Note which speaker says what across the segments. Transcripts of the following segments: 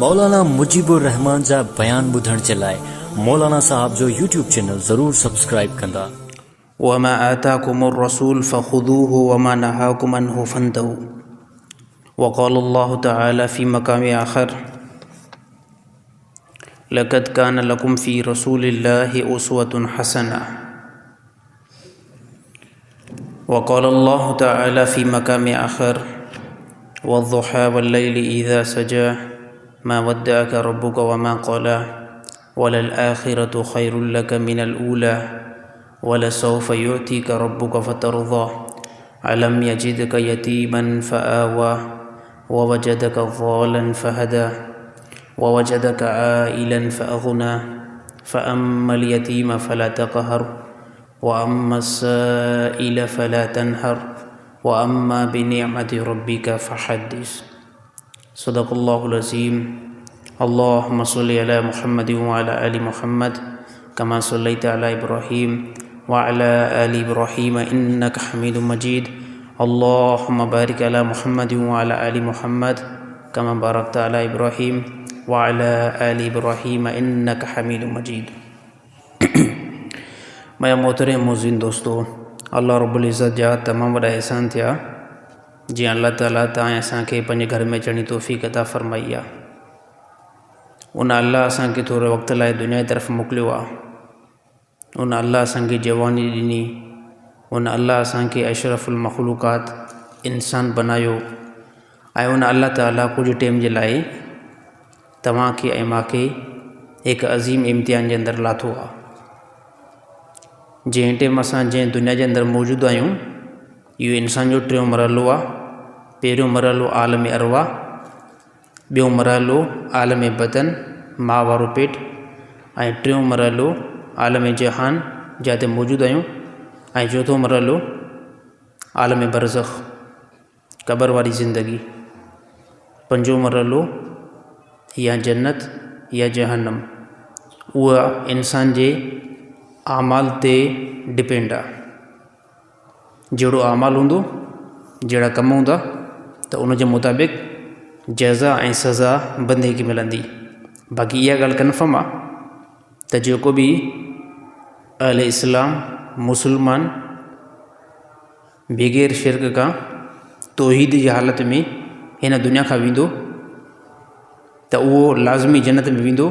Speaker 1: मौलाना मुजीबुर रहमान जा बयान ॿुधण जे लाइ मौलाना साहब जो यूट्यूब चैनल ज़रूर सब्सक्राइब कंदा।
Speaker 2: वमा आताकुमुर रसूल फ़ख़ुदूहु वमा नहाकुम अन्हु फ़ंतहू। वक़ाल अल्लाहु तआला फ़ी मक़ाम आख़र लक़द कान लकुम फ़ी रसूलिल्लाहि उस्वतुन हसना। वक़ाल अल्लाहु तआला फ़ी मक़ाम आख़र वद्दुहा वल्लैलि इज़ा सजा मा वद्दअक रब्बुक वमा क़ला वलल आख़िरतु ख़ैरुल लक मिनल ऊला वलसौफ़ युअतीक रब्बुक फ़तर्ज़ा अलम यजिदक यतीमन फ़आवा ववजदक ज़ालन फ़हदा ववजदक आइलन फ़अग़ना फ़अम्मल यतीम फ़ला तक़हर वअम्मस्साइल फ़ला तनहर वअम्मा बिनिअमति रब्बिक फ़हद्दिस। सदक़ल्लाहुल अज़ीम। अल्लाहुम्मा सल्लि अला मुहम्मद व अला आलि मुहम्मद कमा सल्लैता अला इब्राहीम व अला आलि इब्राहीम इन्नका हमीदुम मजीद। अल्लाहुम्मा बारिक अला मुहम्मद व अला आलि मुहम्मद कमा बारकता अला इब्राहीम व अला आलि इब्राहीम इन्नका हमीदुम मजीद। मैं मोहतरम मुज़िन दोस्तों, अल्लाह रब्बुल इज़्ज़त जा तमाम वॾा एहसान थिया जी अल्लाह ताला तव्हां असांखे पंहिंजे घर में अचण जी तौफ़ीक़ अता फ़रमाई आहे। उन अल्लाह असांखे थोरे वक़्त लाइ दुनिया जी तरफ़ मोकिलियो आहे। उन अल्लाह असांखे जवानी ॾिनी। उन अल्लाह असांखे अशरफुल मख़लूक़ात इंसान बनायो ऐं उन अल्लाह ताला कुझु टाइम जे लाइ तव्हांखे ऐं मूंखे हिकु अज़ीम इम्तिहान जे अंदरि लाथो आहे। जंहिं टाइम असां जंहिं दुनिया जे अंदरि मौजूदु आहियूं इहो इंसान जो टियों मरहलो आहे। पहिरियों मरहलो आलम अरवा, ॿियों मरहलो आलम बदन मां वारो पेट ऐं टियों मरहलो आलम जहान जिते मौजूदु आहियूं ऐं चौथों मरहलो आलम बरज़ख़ क़बर वारी ज़िंदगी। पंजो मरहलो या जन्नत या जहन्नम। उहा इंसान जे आमाल ते डिपेंड आहे। जहिड़ो आमाल हूंदो, जहिड़ा कम हूंदा त उन जे मुताबिक़ जज़ा ऐं सज़ा बंदे खे मिलंदी। बाक़ी इहा ॻाल्हि कन्फर्म आहे त जेको बि अहले इस्लाम मुसलमान बग़ैर शिरक खां तौहीद जी हालत में हिन दुनिया खां वेंदो त उहो लाज़मी जन्नत में वेंदो।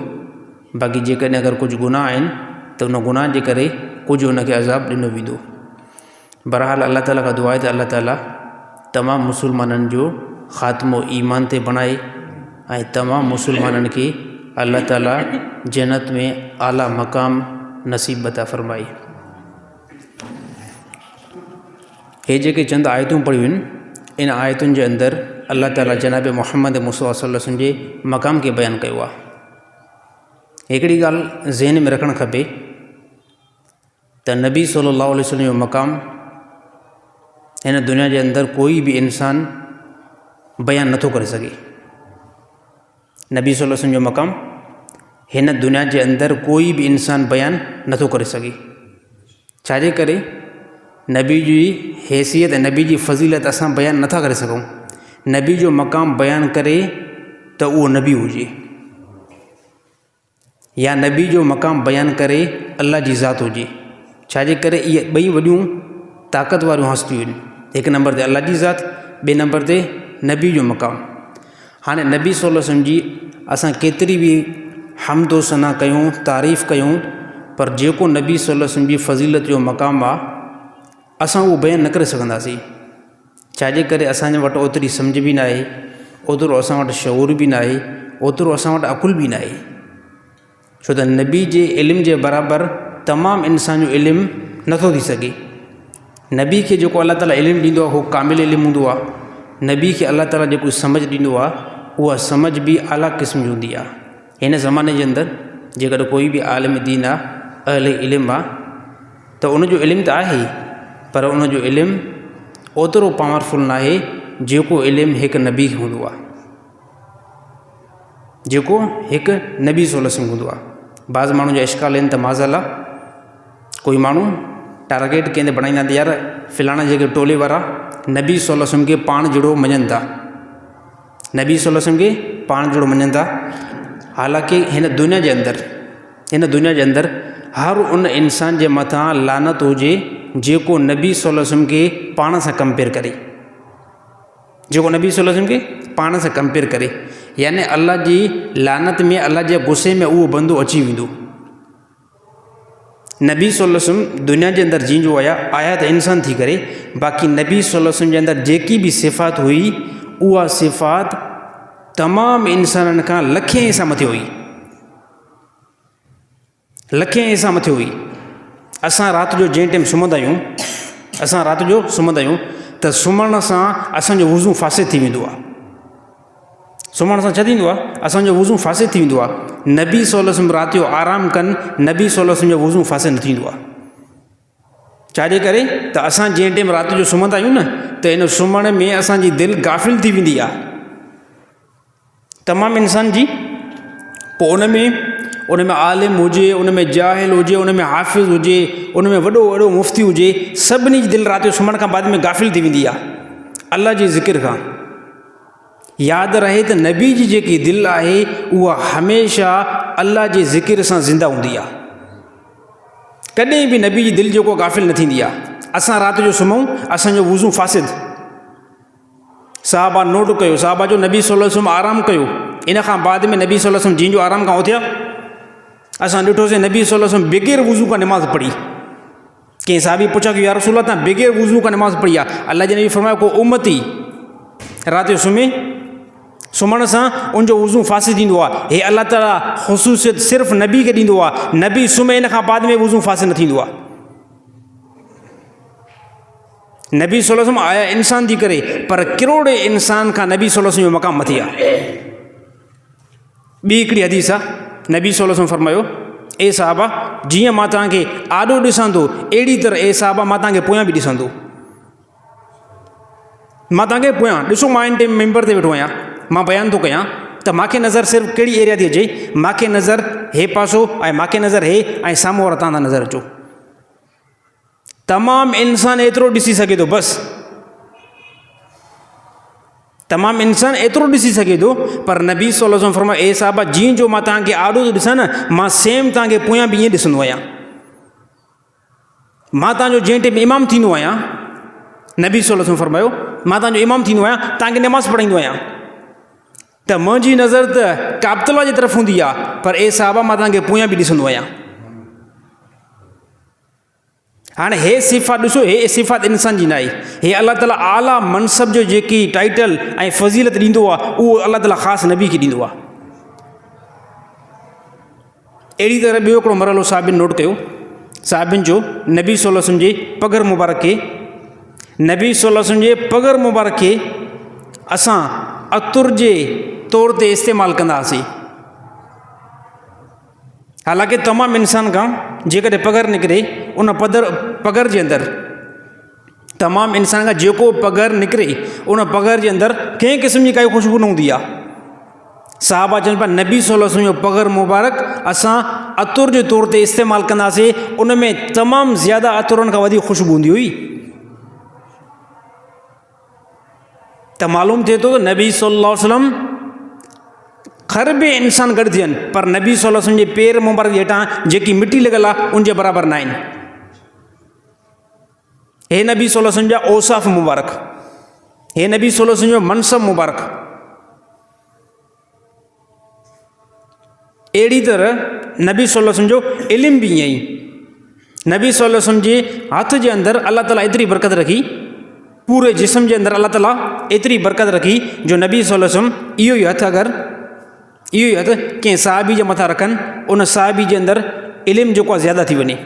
Speaker 2: बाक़ी जेकॾहिं अगरि कुझु गुनाह आहिनि त उन गुनाह जे करे कुझु हुनखे अज़ाब ॾिनो वेंदो। बहरहाल अल्लाह ताला खां दुआ आहे त अल्लाह ताला तमामु मुसलमाननि जो ख़ात्मो ईमान ते बणाए ऐं तमामु मुसलमाननि खे अल्लाह ताला जन्नत में आला मक़ाम नसीब अता फ़रमाए। हे जेके चंद आयतूं पढ़ियूं आहिनि, इन आयतुनि जे अंदरि अल्लाह ताला जनाब मुहम्मद मुस्तफ़ा सल्लल्लाहु अलैहि वसल्लम जे मक़ाम खे बयानु कयो आहे। हिकिड़ी ॻाल्हि ज़हन में रखणु खपे त नबी सल्लल्लाहु अलैहि वसल्लम जो मक़ाम हिन दुनिया जे अंदरि कोई बि इंसान बयानु नथो करे सघे। नबी सल्लल्लाहु अलैहि वसल्लम जो मक़ाम हिन दुनिया जे अंदरि कोई बि इंसान बयानु नथो करे सघे। छाजे करे? नबी जी हैसियत ऐं नबी जी फ़ज़ीलत असां बयानु नथा करे सघूं। नबी जो मक़ाम बयानु करे त उहो नबी हुजे, या नबी जो मक़ाम बयानु करे अल्लाह जी ज़ात हुजे। छाजे करे? इहे ॿई वॾियूं ताक़त वारियूं हस्तियूं आहिनि। हिकु नंबर ते अल्लाह जी ज़ात, ॿिए नंबर ते नबी जो मक़ाम। हाणे नबी सल्लल्लाहु अलैहि वसल्लम जी असां केतिरी बि हम्दो सना कयूं, तारीफ़ कयूं, पर जेको नबी सल्लल्लाहु अलैहि वसल्लम जी फ़ज़ीलत जो मक़ाम आहे असां उहो बयानु न करे सघंदासीं। छाजे करे? असांजे वटि ओतिरी सम्झ बि न आहे, ओतिरो असां वटि शऊर बि न आहे, ओतिरो असां वटि अक़ुल बि न आहे। छो त नबी जे इल्म जे बराबरि तमामु इंसान जो इल्मु नथो थी सघे। नबी खे जेको अल्लाह ताला इल्मु ॾींदो आहे उहो कामिल इल्मु हूंदो आहे। नबी खे अल्लाह ताला जेको सम्झ ॾींदो आहे उहा सम्झ बि आला क़िस्म जी हूंदी आहे। हिन ज़माने जे अंदरि जेकॾहिं कोई बि आलिम दीन आहे, अहले इल्मु आहे, त उनजो इल्मु त आहे, पर उनजो इल्मु ओतिरो पावरफुल न आहे जेको इल्मु हिकु नबी खे हूंदो आहे, जेको हिकु नबी सल्लल्लाहु अलैहि वसल्लम हूंदो आहे। बाज़ माण्हू जा इश्काल आहिनि त माज़अल्ला कोई माण्हू टारगेट कंहिंते बणाईंदा त यार फ़िलाणा जेके टोले वारा नबी सल्लल्लाहु अलैहि वसल्लम खे पाण जहिड़ो मञनि था, नबी सल्लल्लाहु अलैहि वसल्लम खे पाण जहिड़ो मञनि था। हालांकि हिन दुनिया जे अंदरि हर उन इंसान जे मथां लानत हुजे जेको नबी सल्लल्लाहु अलैहि वसल्लम खे पाण सां कंपेयर करे, जेको नबी सल्लल्लाहु अलैहि वसल्लम खे पाण सां कंपेयर करे, यानी अल्लाह जी लानत में, अल्लाह जे गुस्से में उहो बंदो अची वेंदो। नबी सल्लल्लाहु अलैहि वसल्लम दुनिया जे अंदरि जींदो आया त इंसान थी करे, बाक़ी नबी सल्लल्लाहु अलैहि वसल्लम जे अंदरि जेकी बि सिफ़ात हुई उहा सिफ़ात तमामु इंसाननि खां लखे हिसां मथे हुई, लखे हिसां मथे हुई। असां राति जो जंहिं टाइम सुम्हंदा आहियूं त सुम्हण सां असांजो वुज़ू फासिद थी वेंदो आहे। सुम्हण सां छा थींदो आहे? असांजो वुज़ू फासिद थी वेंदो आहे। नबी सल्लल्लाहु अलैहि वसल्लम राति जो आराम कनि, नबी सल्लल्लाहु अलैहि वसल्लम जो वुज़ू फासिद न थींदो आहे। छाजे करे? त असां जंहिं टाइम राति जो सुम्हंदा आहियूं न, त इन सुम्हण में असांजी दिलि गाफ़िल थी वेंदी आहे तमामु इंसान जी। पोइ उन में आलिम हुजे, उन में जाहिल हुजे, उन में हाफ़िज़ हुजे, उन में वॾो वॾो मुफ़्ती हुजे, सभिनी जी दिलि राति जो सुम्हण खां बाद में गाफ़िल थी वेंदी आहे अल्लाह जे ज़िक्र खां। यादि रहे त नबी जी जेकी दिलि आहे उहा हमेशह अल्लाह जे ज़िक्र सां ज़िंदा हूंदी आहे। कॾहिं बि नबी जी दिलि जेको गाफ़िल न थींदी आहे। असां राति जो सुम्हूं, असांजो वुज़ू फासिद। साहबा नोट कयो, साहबा जो नबी सल्लल्लाहु अलैहि वसल्लम आराम कयो, इन खां बाद में नबी सल्लल्लाहु अलैहि वसल्लम जीअं जो आराम खां उथिया। असां ॾिठोसीं नबी सल्लल्लाहु अलैहि वसल्लम बग़ैर वुज़ू खां नमाज़ पढ़ी। कंहिं साहबी पुछा कि या रसूल अल्लाह, तव्हां बग़ैर वुज़ू खां नमाज़ पढ़ी आहे? अल्लाह जे नबी फरमायो, को उम्मती राति जो सुम्हण सां उनजो वुज़ू फासिद थींदो आहे। हे अल्लाह ताला ख़ुसूसियत सिर्फ़ु नबी खे ॾींदो आहे। नबी सुम्हे इन खां बाद में वुज़ू फासिद न थींदो आहे। नबी सल्लल्लाहु अलैहि वसल्लम आया इंसान थी करे, पर किरोड़े इंसान खां नबी सल्लल्लाहु अलैहि वसल्लम जो मक़ाम मथे आहे। ॿी हिकिड़ी हदीस आहे, नबी सल्लल्लाहु अलैहि वसल्लम फरमायो, ए साहबा, जीअं मां तव्हांखे आॾो ॾिसां थो, अहिड़ी तरह ए साहबा मां तव्हांखे पोयां बि ॾिसां थो। मां तव्हांखे पोयां ॾिसो, मां इन टाइम मेंबर ते वेठो आहियां, मां बयानु थो कयां त मूंखे नज़र सिर्फ़ु कहिड़ी एरिया थी अचे? मूंखे नज़र हे पासो ऐं मूंखे नज़र हे ऐं साम्हूं वारा तव्हां नज़र अचो। तमामु इंसान एतिरो ॾिसी सघे थो, बसि तमामु इंसान एतिरो ॾिसी सघे थो, पर नबी सल्लल्लाहु अलैहि वसल्लम फरमायो, ए साहबा, जीअं जो मां तव्हांखे आॾो थो ॾिसां न, मां सेम तव्हांखे पोयां बि ईअं ॾिसंदो आहियां। मां तव्हांजो जंहिं टाइम इमाम थींदो आहियां, नबी सल्लल्लाहु अलैहि वसल्लम फरमायो, मां तव्हांजो इमाम थींदो आहियां, तव्हांखे नमाज़ पढ़ाईंदो आहियां, त मुंहिंजी नज़र त काबतुल्लाह जी तरफ़ हूंदी आहे, पर ए साहबा मां तव्हांखे पोयां बि ॾिसंदो आहियां। हाणे हे सिफ़ात ॾिसो, हे सिफ़ात इंसान जी न आहे, हे अल्लाह ताला आला मनसब जो जेकी टाइटल ऐं फज़ीलत ॾींदो आहे, उहो अल्लाह ताला ख़ासि नबी खे ॾींदो आहे। अहिड़ी तरह ॿियो हिकिड़ो मरहलो साहिबिन नोट कयो, साहिबिन जो नबी सल्लल्लाहु अलैहि वसल्लम जे पगर मुबारक खे, नबी सल्लल्लाहु अलैहि वसल्लम जे पगर मुबारक खे असां अतुर जे तौर ते इस्तेमालु कंदा हुआसीं। हालांकि तमामु इंसान खां जेकॾहिं पगर निकिरे, उन पगर जे अंदरि तमामु इंसान खां जेको पगर निकिरे, उन पगर जे अंदरि कंहिं क़िस्म जी काई ख़ुशबू न हूंदी आहे। साहबा चवनि पिया, नबी सल्लल्लाहु अलैहि वसल्लम जो पगर मुबारक असां अतुर जे तौर ते इस्तेमालु कंदासीं, उन में तमामु ज़्यादा अतुरनि खां वधीक ख़ुशबू हूंदी हुई। त मालूम थिए थो त नबी सल्लल्लाहु अलैहि वसल्लम खरबे इंसान गॾु थियनि, पर नबी सल्लल्लाहु अलैहि वसल्लम जे पेर मुबारक हेठां जेकी मिटी लॻल आहे उनजे बराबरि न आहिनि। हे नबी सल्लल्लाहु अलैहि वसल्लम जा औसाफ़ मुबारक, हे नबी सल्लल्लाहु अलैहि वसल्लम जो मनसब मुबारक। अहिड़ी तरह नबी सल्लल्लाहु अलैहि वसल्लम जो इल्मु बि ईअं ई, नबी सल्लल्लाहु अलैहि वसल्लम जे हथ जे अंदरि अल्लाह ताला एतिरी बरकत रखी, पूरे जिस्म जे अंदरि अल्लाह ताला एतिरी बरकत रखी, जो नबी सल्लल्लाहु अलैहि वसल्लम इहो ई हथु कंहिं साहबी जे मथां रखनि, उन साहबी जे अंदरि इल्मु जेको आहे ज़्यादा थी वञे।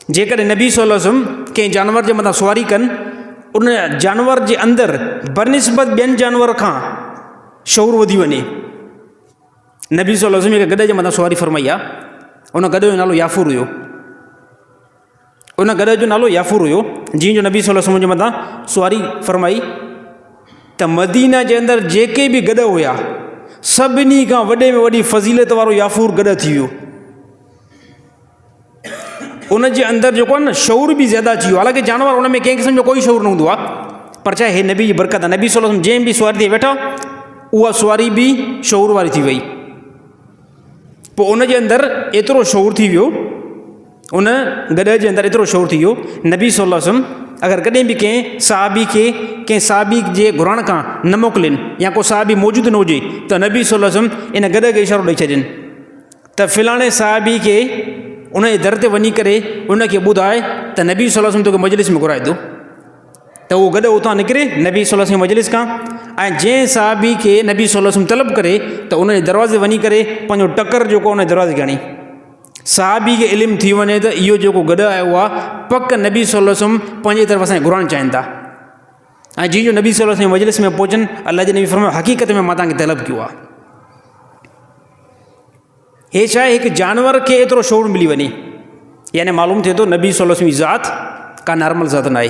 Speaker 2: जेकॾहिं नबी सल्लल्लाहु अलैहि वसल्लम कंहिं जानवर जे मथां सवारी कनि, उन जानवर जे अंदरि बनिस्बत ॿियनि जानवर खां शौर वधी वञे। नबी सल्लल्लाहु अलैहि वसल्लम हिकु गॾ जे मथां सवारी फरमाई आहे, उन गॾ जो नालो याफूर हुयो, उन गॾ जो नालो याफूर हुयो। जीअं जो नबी सल्लल्लाहु अलैहि वसल्लम जे मथां सवारी फरमाई त मदीना जे अंदरि जेके बि गॾ हुया, सभिनी खां वॾे में वॾी फज़ीलत वारो याफूर गॾ थी वियो। उन जे अंदरि जेको आहे न शौर बि ज़्यादा अची वियो। हालांकि जानवर उन में कंहिं क़िस्म जो कोई शौर न हूंदो आहे, पर छा हे नबी जी बरकत आहे। नबी सल्लल्लाहु अलैहि वसल्लम जंहिं बि सवारी ते वेठा, उहा सुवारी बि शऊर वारी थी वई। पोइ उनजे अंदरि एतिरो शऊर थी वियो, उन गॾ जे अंदरि एतिरो शऊर थी वियो, नबी सल्लल्लाहु अलैहि वसल्लम अगरि कॾहिं बि कंहिं सहाबी खे कंहिं सहाबी जे घुरण खां न मोकिलीनि या को सहाबी मौजूदु न हुजे त नबी सल्लल्लाहु अलैहि वसल्लम इन गॾ खे इशारो ॾेई छॾनि त फ़िलाणे सहाबी खे उन जे दर ते वञी करे उनखे ॿुधाए त नबी सल्लल्लाहु अलैहि वसल्लम तोखे मजलिस में घुराए थो। त उहो गॾु उतां निकिरे नबी सल्लल्लाहु अलैहि वसल्लम मजलिस खां, ऐं जंहिं सहाबी खे नबी सल्लल्लाहु अलैहि वसल्लम तलब करे त उन जे दरवाज़े वञी करे पंहिंजो टकर जेको उन दरवाज़े खे हणी सहाबी खे इल्मु थी वञे त इहो जेको गॾु आयो आहे पक नबी सल्लल्लाहु अलैहि वसल्लम पंहिंजे तरफ़ असांखे घुराइणु चाहिनि था। ऐं जीअं नबी सल्लल्लाहु अलैहि वसल्लम मजलिस में पहुचनि, अलाह जे नबी फरमायो हक़ीक़त में मां तव्हांखे तलब कयो आहे। हे छा आहे, हिकु जानवर खे एतिरो शौर मिली वञे, यानी मालूम थिए थो नबी सल्लल्लाहु अलैहि वसल्लम जी ज़ात का नॉर्मल ज़ात न आहे,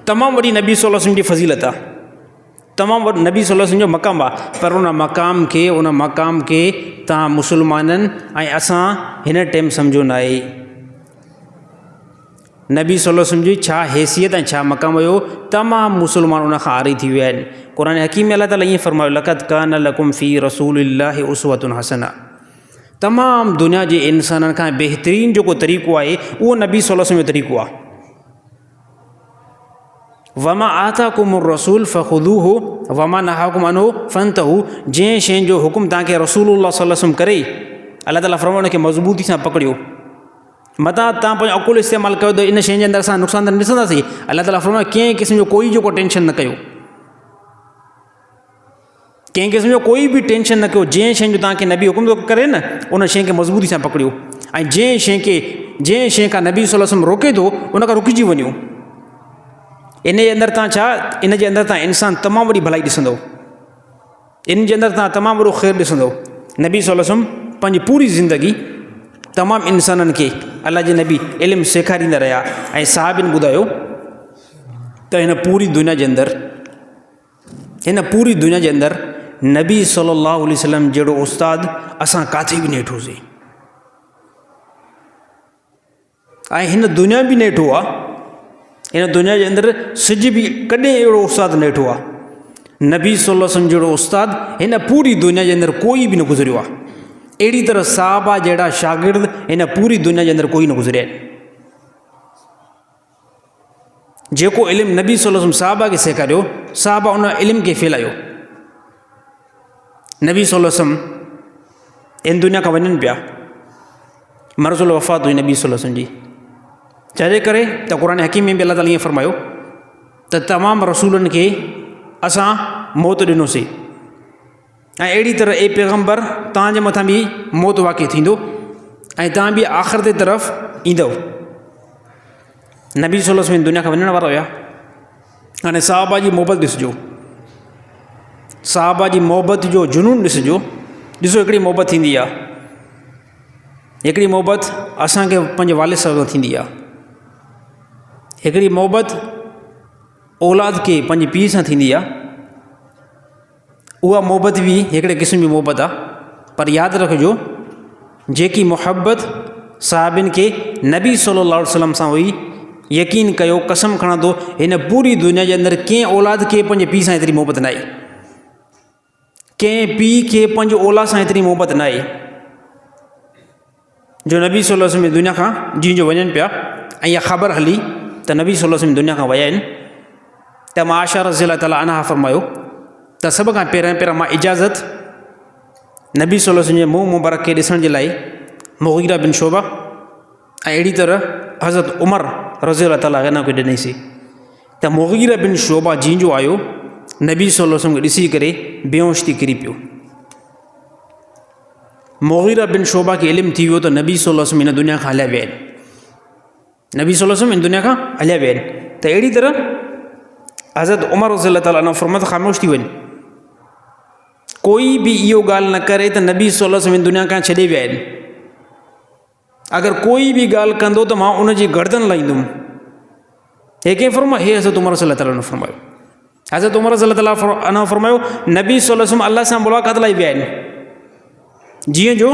Speaker 2: तमामु वॾी नबी सल्लल्लाहु अलैहि वसल्लम जी फज़ीलत आहे, तमामु वॾो नबी सल्लल्लाहु अलैहि वसल्लम जो मक़ाम आहे। पर उन मक़ाम खे तव्हां मुस्लमाननि ऐं असां हिन टाइम सम्झो न आहे नबी सल्लल्लाहु अलैहि वसल्लम जी छा हैसियत ऐं छा मक़ाम हुयो। तमामु मुस्लमान उन खां आरी थी विया आहिनि। क़ुर हकीम में अलाह ताला ईअं फरमायो लक़द कान लकुम फ़ी रसूलिल्लाहि उसवतुन हसना, तमामु दुनिया जे इंसाननि खां बहितरीनु जेको तरीक़ो आहे उहो नबी सल्लल्लाहु अलैहि वसल्लम जो तरीक़ो आहे। वमा आताकुम रसूल फ़ख़ुदूहु वमा नहाकुम अन्हु फ़ंतहू, जंहिं शइ जो हुकुम तव्हांखे रसूलुल्लाह सल्लल्लाहु अलैहि वसल्लम करे अलाह ताला फरमायो उनखे मज़बूती सां पकड़ियो। मतां तव्हां पंहिंजो अकुल इस्तेमालु कयो त इन शइ जे अंदरि असां नुक़सान त न ॾिसंदासीं। अलाह ताला फरमायो कंहिं क़िस्म जो कोई जेको टेंशन न कयो, कंहिं क़िस्म जो कोई बि टेंशन न कयो। जंहिं शइ जो तव्हांखे नबी हुकुम थो करे न उन शइ खे मज़बूती सां पकड़ियो, ऐं जंहिं शइ खां नबी सल्लल्लाहु अलैहि वसल्लम रोके थो उन खां रुकिजी वञो। इन जे अंदरि तव्हां छा, इन जे अंदरि तव्हां इंसानु तमामु वॾी भलाई ॾिसंदो, इन जे अंदरि तव्हां तमामु वॾो ख़ैरु ॾिसंदो। नबी सल्लल्लाहु अलैहि वसल्लम पंहिंजी पूरी ज़िंदगी तमामु इंसाननि खे अलाह जे नबी इल्मु सेखारींदा रहिया, ऐं सहाबियुनि ॿुधायो त हिन पूरी दुनिया जे अंदरि नबी सल्लल्लाहु अलैहि वसल्लम जहिड़ो उस्तादु असां किथे बि न ॾिठोसीं, ऐं हिन दुनिया बि न ॾिठो आहे। हिन दुनिया जे अंदरि सिज बि कॾहिं अहिड़ो उस्तादु न ॾिठो आहे। नबी सल्लल्लाहु अलैहि वसल्लम जहिड़ो उस्तादु हिन पूरी दुनिया जे अंदरि कोई बि न गुज़रियो आहे। अहिड़ी तरह सहाबा जहिड़ा शागिर्द हिन पूरी दुनिया जे अंदरि कोई न गुज़रिया आहिनि। जेको इल्मु नबी सल्लल्लाहु अलैहि वसल्लम सहाबा खे सेखारियो, सहाबा उन इल्म खे फैलायो। नबी सल्लल्लाहु अलैहि वसल्लम इन दुनिया खां वञनि पिया, मरज़ुल वफ़ात हुई नबी सल्लल्लाहु अलैहि वसल्लम जी, छाजे करे त क़ुर हकीम में बि अलाह ताला ईअं फरमायो त तमामु रसूलनि खे असां मौत ॾिनोसीं, ऐं अहिड़ी तरह ए पैगम्बर तव्हांजे मथां बि मौत वाक़िअ थींदो ऐं तव्हां बि आख़िर ते तरफ़ ईंदव। नबी सल्लल्लाहु अलैहि वसल्लम दुनिया खां वञण वारा हुया। हाणे सहाबा जी मोहबत ॾिसिजो, सहाबा जी मोहबत जो जुनून ॾिसिजो। ॾिसो हिकिड़ी मोहबत थींदी आहे, हिकिड़ी मोहबत असांखे पंहिंजे वालिद साहिब सां थींदी आहे, हिकिड़ी मोहबत औलाद खे पंहिंजे पीउ सां थींदी आहे। उहा मोहबत बि हिकिड़े क़िस्म जी मोहबत आहे। पर यादि रखिजो जेकी मोहबत साहिबिन खे नबी सल्लल्लाहु अलैहि वसल्लम सां हुई, यकीन कयो कसम खणां थो हिन पूरी दुनिया जे अंदरि कंहिं औलाद खे पंहिंजे पीउ सां एतिरी मोहबत न आहे, कंहिं पीउ खे पंहिंजे औलाद सां एतिरी मोहबत न आहे जो नबी सल्लल्लाहु अलैहि वसल्लम दुनिया खां जीअं जो वञनि पिया। ऐं इहा ख़बर हली त नबी सल्लल्लाहु अलैहि वसल्लम दुनिया खां विया आहिनि त मां आयशा रज़ियल्लाहु ताला अन्हा फरमायो त सभ खां पहिरियां मां इजाज़त नबी सल्लल्लाहु अलैहि वसल्लम जे मुंहुं मुबारक खे ॾिसण जे लाइ मुग़ीरा बिन शोबा ऐं अहिड़ी तरह हज़रत उमर रज़ियल्लाहु ताला अन्हु खे ॾिनीसीं। त मुग़ीरा बिन शोबा जीअं जो आयो नबी सल्लल्लाहु अलैहि वसल्लम खे ॾिसी करे बेहोश थी किरी पियो। मुग़ीरा बिन शोबा खे इल्मु थी वियो त नबी सल्लल्लाहु अलैहि वसल्लम हिन दुनिया खां हलिया विया आहिनि, नबी सल्लल्लाहु अलैहि वसल्लम हिन दुनिया खां हलिया विया आहिनि। त अहिड़ी तरह हज़रत उमर रज़ियल्लाहु ताला अन्हु फरमायो त ख़ामोश थी वञ, कोई बि इहो ॻाल्हि न करे त नबी सल्लल्लाहु अलैहि वसल्लम हिन दुनिया खां छॾे विया आहिनि। अगरि कोई बि ॻाल्हि कंदो त मां उनजी गर्दन लाहींदुमि। हे कंहिं फरमायो? हे हज़रत उमर रज़ियल्लाहु ताला अन्हु फरमायो। हज़रत उमर रज़ियल्लाहु ताला अन्हु फरमायो नबी सल्लल्लाहु अलैहि वसल्लम अल्लाह सां मुलाक़ात लाइ विया आहिनि। जीअं जो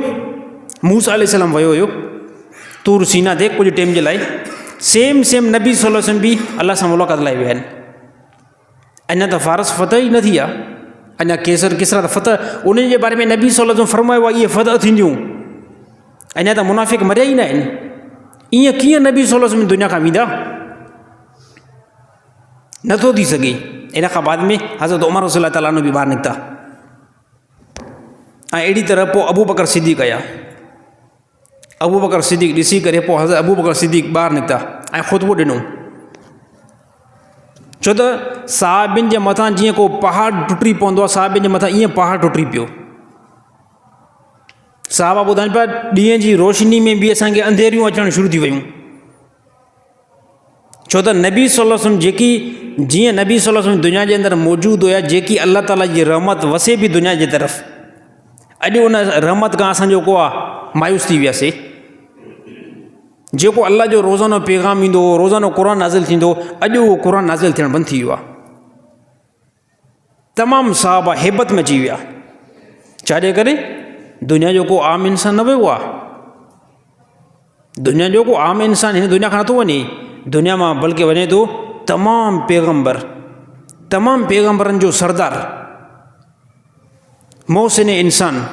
Speaker 2: मूसा अलैहिस्सलाम वियो हुयो तूर सीना ते कुझु टाइम जे लाइ, सेम नबी सल्लल्लाहु अलैहि वसल्लम बि अल्लाह सां मुलाक़ात लाइ विया आहिनि। अञा त फ़ारस फतह ई न थी आहे, अञा केसर किसरा त फतह उन्हनि जे बारे में नबी सल्लल्लाहु अलैहि वसल्लम फरमायो आहे इहे फतह थींदियूं। अञा त मुनाफ़िक़ मरिया ई न आहिनि। ईअं कीअं नबी सल्लल्लाहु अलैहि वसल्लम दुनिया खां वेंदा? नथो थी सघे। इन खां बाद में हज़रत उमर रज़ियल्लाहु ताला अन्हु बि ॿाहिरि निकिता ऐं अहिड़ी तरह पोइ अबू बकर सिद्दीक़ आया। अबू बकर सिद्दीक़ ॾिसी करे पोइ हज़रत अबू बकर सिद्दीक़ ॿाहिरि निकिता ऐं ख़ुतबो ॾिनो। छो त साहिबनि जे मथां जीअं को पहाड़ टुटी पवंदो आहे, साहिबनि जे मथां ईअं पहाड़ टुटी पियो। साहबा ॿुधाइनि पिया ॾींहं जी रोशनी में बि असांखे अंधेरियूं अचणु शुरू थी वियूं। छो त नबी सल्लल्लाहु अलैहि वसल्लम जेकी जीअं नबी सल्लल्लाहु अलैहि वसल्लम दुनिया जे अंदरि मौजूदु हुया, जेकी अल्लाह ताला जी रहमत वसे बि दुनिया जे तरफ़, अॼु उन रहमत खां असां जेको आहे मायूस थी वियासीं। जेको अल्लाह जो रोज़ानो पैगाम ईंदो हो, रोज़ानो क़ुर नाज़िल थींदो, अॼु उहो क़ुर नाज़िल थियणु बंदि थी वियो आहे। तमामु साहबा हैबत में अची विया। छाजे करे? दुनिया जो को आम इंसान न वियो आहे। दुनिया जो को आम इंसान हिन दुनिया खां नथो वञे, दुनिया मां बल्कि वञे थो तमामु पैगम्बर, तमामु पैगम्बरनि जो सरदार, मोहसिन इंसान,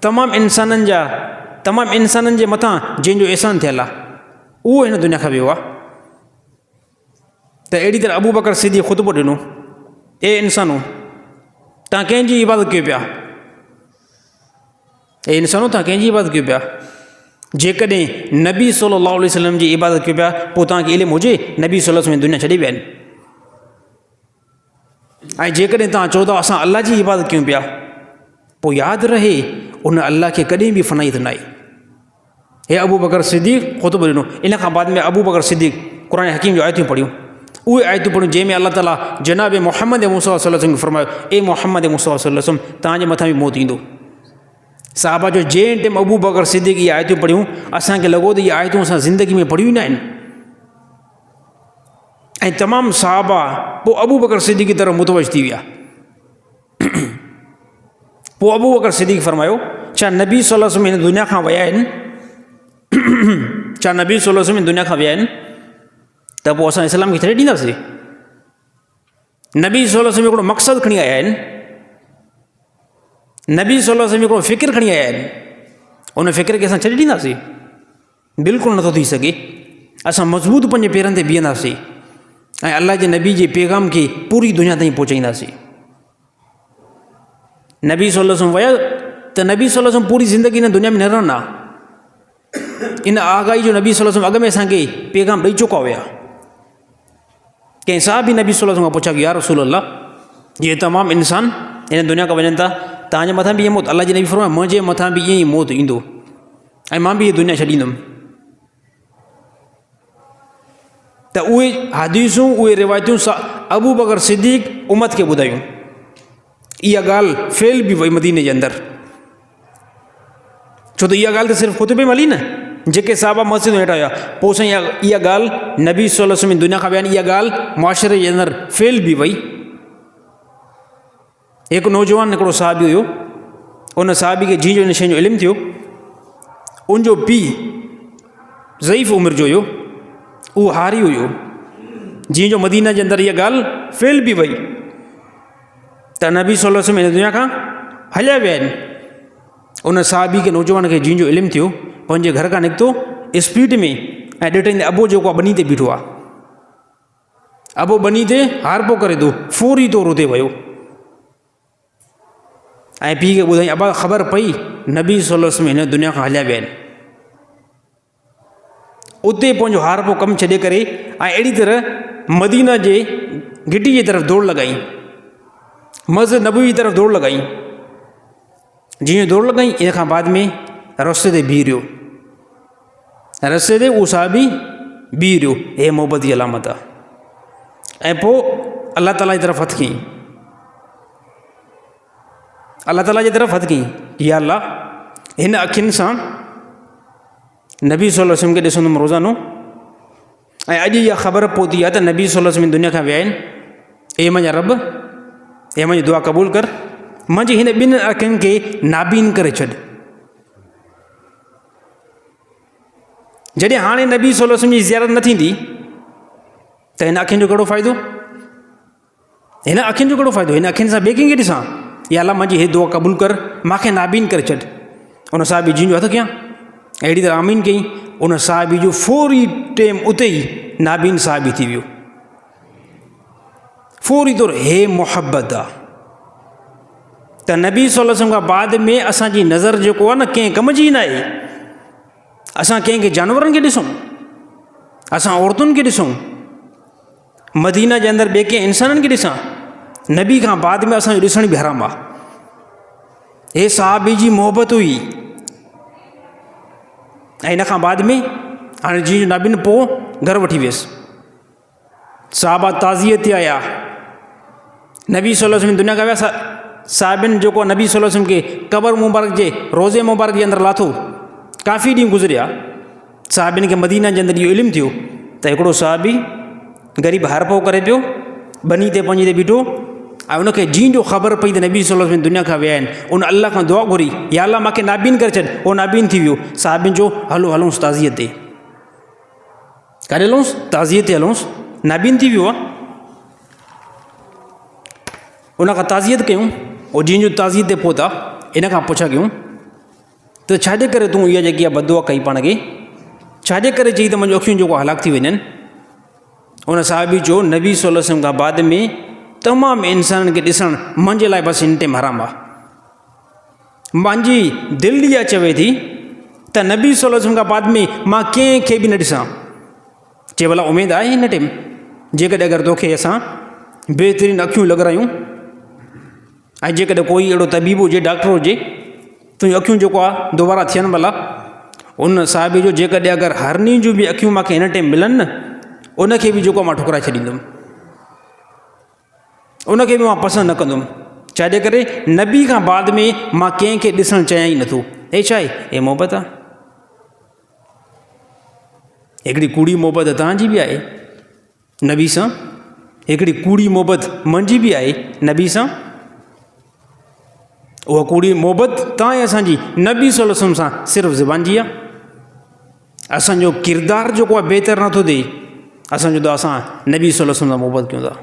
Speaker 2: तमामु इंसाननि जे मथां जंहिंजो एहसान थियल आहे, उहो हिन दुनिया खां वियो आहे। त अहिड़ी तरह अबू बकर सिद्दीक़ ख़ुतबो ॾिनो, ए इंसानो तव्हां कंहिंजी इबादत कयो पिया? ए इंसानो तव्हां कंहिंजी इबादत कयो पिया? जेकॾहिं नबी सल्लल्लाहु अलैहि वसल्लम जी इबादत कयो पिया, पोइ तव्हांखे इल्मु हुजे नबी सल्लल्लाहु अलैहि वसल्लम दुनिया छॾे विया आहिनि। ऐं जेकॾहिं तव्हां चओ था असां अल्लाह जी इबादत कयूं पिया, पोइ यादि रहे उन अल्लाह खे कॾहिं बि फ़नाई त न आहे। हे अबू बकर सिद्दीक़ ख़ुतबो ॾिनो। इन खां बाद में अबू बकर सिद्दीक़ क़ुर हकीम जो आयतूं पढ़ियूं। उहे आयतूं पढ़ियूं जंहिंमें अल्लाह ताला जनाब मोहम्मद मुस्तफ़ा सल्लल्लाहु अलैहि वसल्लम फरमायो, ए मोहम्मद मुस्तफ़ा सल्लल्लाहु अलैहि वसल्लम तव्हांजे मथां बि मौत ईंदो। साहबा जो जंहिं टाइम अबू बकर सिद्दीक़ इहे आयतूं पढ़ियूं, असांखे लॻो त इहे आयतूं असां ज़िंदगी में पढ़ियूं ई न आहिनि। ऐं तमामु साहबा पोइ अबू बकर सिद्दीक़ की तरफ़ मुतवज थी विया। पोइ अबू बकर सिद्दीक़ फरमायो, छा नबी सल्लल्लाहु अलैहि वसल्लम हिन दुनिया खां विया आहिनि? छा नबी सल्लल्लाहु अलैहि वसल्लम दुनिया खां विया आहिनि त पोइ असां इस्लाम खे छॾे ॾींदासीं? नबी सल्लल्लाहु अलैहि वसल्लम हिकिड़ो मक़सदु खणी आया आहिनि। नबी सल्लल्लाहु अलैहि वसल्लम हिकिड़ो फ़िक्र खणी आया आहिनि। उन फ़िक्र खे असां छॾे ॾींदासीं? बिल्कुलु नथो थी सघे। असां मज़बूत पंहिंजे पेरनि ते बीहंदासीं ऐं अल्लाह जे नबी जे पैगाम खे पूरी दुनिया ताईं पहुचाईंदासीं। नबी सल्लल्लाहु अलैहि वसल्लम विया त नबी सल्लल्लाहु अलैहि वसल्लम पूरी ज़िंदगी हिन दुनिया में न रहंदा। इन आगाही जो नबी सल्लल्लाहु अलैहि वसल्लम अॻ में असांखे पैगाम ॾेई चुका हुया। कंहिं साहब बि नबी सल्लल्लाहु अलैहि वसल्लम खां पुछा कि या रसूल अल्लाह, ये तमामु इंसान हिन दुनिया खां वञनि था, तव्हांजे मथां बि ईअं मौत? अल्लाह जे नबी फरमायो, मुंहिंजे मथां बि ईअं ई मौत ईंदो ऐं मां बि हीअ दुनिया छॾींदुमि। त उहे हदीसूं, उहे रिवायतूं अबू बकर सिद्दीक़ उम्मत खे ॿुधायूं। इहा ॻाल्हि फेल बि वई मदीने जे अंदरि। छो त इहा ॻाल्हि त सिर्फ़ु ख़ुतबे में हली न, जेके साहबा मस्जिद में वेठा हुया। पोइ साईं इहा ॻाल्हि नबी सल्लल्लाहु अलैहि वसल्लम दुनिया खां विया आहिनि, इहा ॻाल्हि मुआशरे जे अंदरि फेल बि वई। हिकु नौजवान हिकिड़ो साहबी हुयो, उन साहबी खे जीअं जो इन शइ जो इल्मु थियो, उनजो पीउ ज़ईफ़ उमिरि जो हुयो, उहो हारी हुयो। जीअं जो मदीना जे अंदरि इहा ॻाल्हि फेल बि वई त नबी सल्लल्लाहु अलैहि वसल्लम हिन दुनिया खां हलिया विया आहिनि। उन साहबी खे नौजवान खे जीअं जो इल्मु थियो, पंहिंजे घर खां निकितो स्पीड में ऐं ॾिठईं अबो जेको आहे बनी ते बीठो आहे। अबो बनी ते हार पोइ करे थो, फौरी तौर उते वियो ऐं पीउ खे ॿुधाई, अबा ख़बर पई नबी सल्लल्लाहु अलैहि वसल्लम हिन दुनिया खां हलिया विया आहिनि। उते पंहिंजो हार पोइ कमु छॾे करे ऐं अहिड़ी तरह मदीना जे घिटी जे तरफ़ दौड़ लॻाई, मस्जिद नबवी जी तरफ़ दौड़ लॻाई। जीअं दौड़ लॻाई, इन खां बाद में रस्ते ते बीह रहियो। रस्ते ते उहो साहबी बीह रहियो, हे मोहबत जी अलामत आहे। ऐं पोइ अल्लाह ताला जी तरफ़ हथु कयईं, अल्लाह ताला जी तरफ़ हथु कयईं, या अल्लाह, हिन अखियुनि सां नबी सल्लल्लाहु अलैहि वसल्लम खे ॾिसंदुमि रोज़ानो, ऐं अॼु इहा ख़बर पहुती आहे त नबी सल्लल्लाहु अलैहि वसल्लम दुनिया खां विया आहिनि। हे मुंहिंजा रब, हे मुंहिंजी दुआ क़बूल कर, मुंहिंजी हिन ॿिनि अखियुनि खे नाबीन करे छॾ। जॾहिं हाणे नबी सल्लल्लाहु अलैहि वसल्लम जी ज़ियारत न थींदी त हिन अखियुनि जो कहिड़ो फ़ाइदो? हिन अखियुनि जो कहिड़ो फ़ाइदो, हिन अखियुनि सां ॿिए कंहिंखे ॾिसां? या अला मुंहिंजी हे दुआ क़बूल कर, मूंखे नाबीन करे छॾ। उन साहिबी जी जो हथु कयां, अहिड़ी तरह आमीन कई। उन साहिबी जो फौरी टाइम उते ई नाबीन साहिबी थी वियो। फौरी तौरु हे मुहबत आहे त नबी सल्लल्लाहु अलैहि वसल्लम खां बाद में असांजी नज़र जेको आहे न कंहिं कम जी न आहे। असां कंहिंखे जानवरनि खे ॾिसूं, असां औरतुनि खे ॾिसूं, मदीना जे अंदरि ॿिए कंहिं इंसाननि खे ॾिसां, नबी खां बाद में असांजो ॾिसण बि हराम आहे। हे साहिबी जी मोहबत हुई। ऐं इन खां बाद में हाणे जीअं नाबीन पोइ घर वठी वियसि, साहबा ताज़ियत ते आया, नबी सल्लल्लाहु अलैहि वसल्लम दुनिया खां विया। साहिबिन जेको नबी सल्लल्लाहु अलैहि वसल्लम खे क़बर मुबारक जे रोज़े मुबारक जे अंदरि लाथो। काफ़ी ॾींहं गुज़रिया, साहिबिन खे मदीना जे अंदरि इहो इल्मु थियो त हिकिड़ो साहिबी ग़रीब हार पोइ करे पियो, बनी ते पंहिंजे ते बीठो, ऐं उनखे जीअं जो ख़बर पई त नबी सल्लल्लाहु अलैहि वसल्लम दुनिया खां विया आहिनि, उन अल्लाह खां दुआ घुरी, या अल्लाह मूंखे नाबीन करे छॾ। उहो नाबीन थी वियो। साहिबिन जो हलो हलूंसि ताज़ियत ते, काॾे हलूंसि? ताज़ियत ते हलूंसि। नाबीन थी वियो आहे। उनखां ताज़ियत कयूं, उहो जीअं जो ताज़ियत ते पहुता, इन खां पुछा कयूं त छाजे करे तूं इहा जेकी आहे बदुआ कई पाण खे, छाजे करे चई त मुंहिंजो अखियूं जेको हलाक थी वञनि? उन साहिबी चयो नबी सल्लल्लाहु अलैहि वसल्लम खां बाद में तमामु इंसाननि खे ॾिसणु मुंहिंजे लाइ बसि हिन टाइम हराम आहे। मुंहिंजी दिलि इहा चवे थी त नबी सल्लल्लाहु अलैहि वसल्लम खां बाद में मां कंहिंखे बि न ॾिसां। चए भला उमेदु आहे हिन टाइम, जेकॾहिं अगरि तोखे असां बहितरीनु अखियूं लॻारायूं, ऐं जेकॾहिं कोई अहिड़ो तबीब हुजे, डॉक्टर हुजे, तुंहिंजूं अखियूं जेको आहे दोबारा थियनि भला। उन साहिबी जो जेकॾहिं अगरि हरनी जूं बि अखियूं मूंखे हिन टाइम मिलनि न, उनखे बि जेको मां ठुकराए छॾींदुमि, उनखे बि मां पसंदि न कंदुमि। छाजे करे? नबी खां बाद में मां कंहिंखे ॾिसणु चाहियां ई नथो। हे छा आहे? हे मोहबत आहे। हिकिड़ी कूड़ी मोहबत तव्हांजी बि आहे नबी सां, हिकिड़ी कूड़ी मोहबत मुंहिंजी बि आहे नबी सां। उहा कूड़ी मोहबत तव्हां ऐं असांजी नबी सल्लल्लाहु अलैहि वसल्लम सां सिर्फ़ु ज़ुबान जी आहे। असांजो किरदारु जेको आहे बहितरु नथो थिए, असांजो त असां नबी सल्लल्लाहु अलैहि वसल्लम सां मोहबत कयूं था।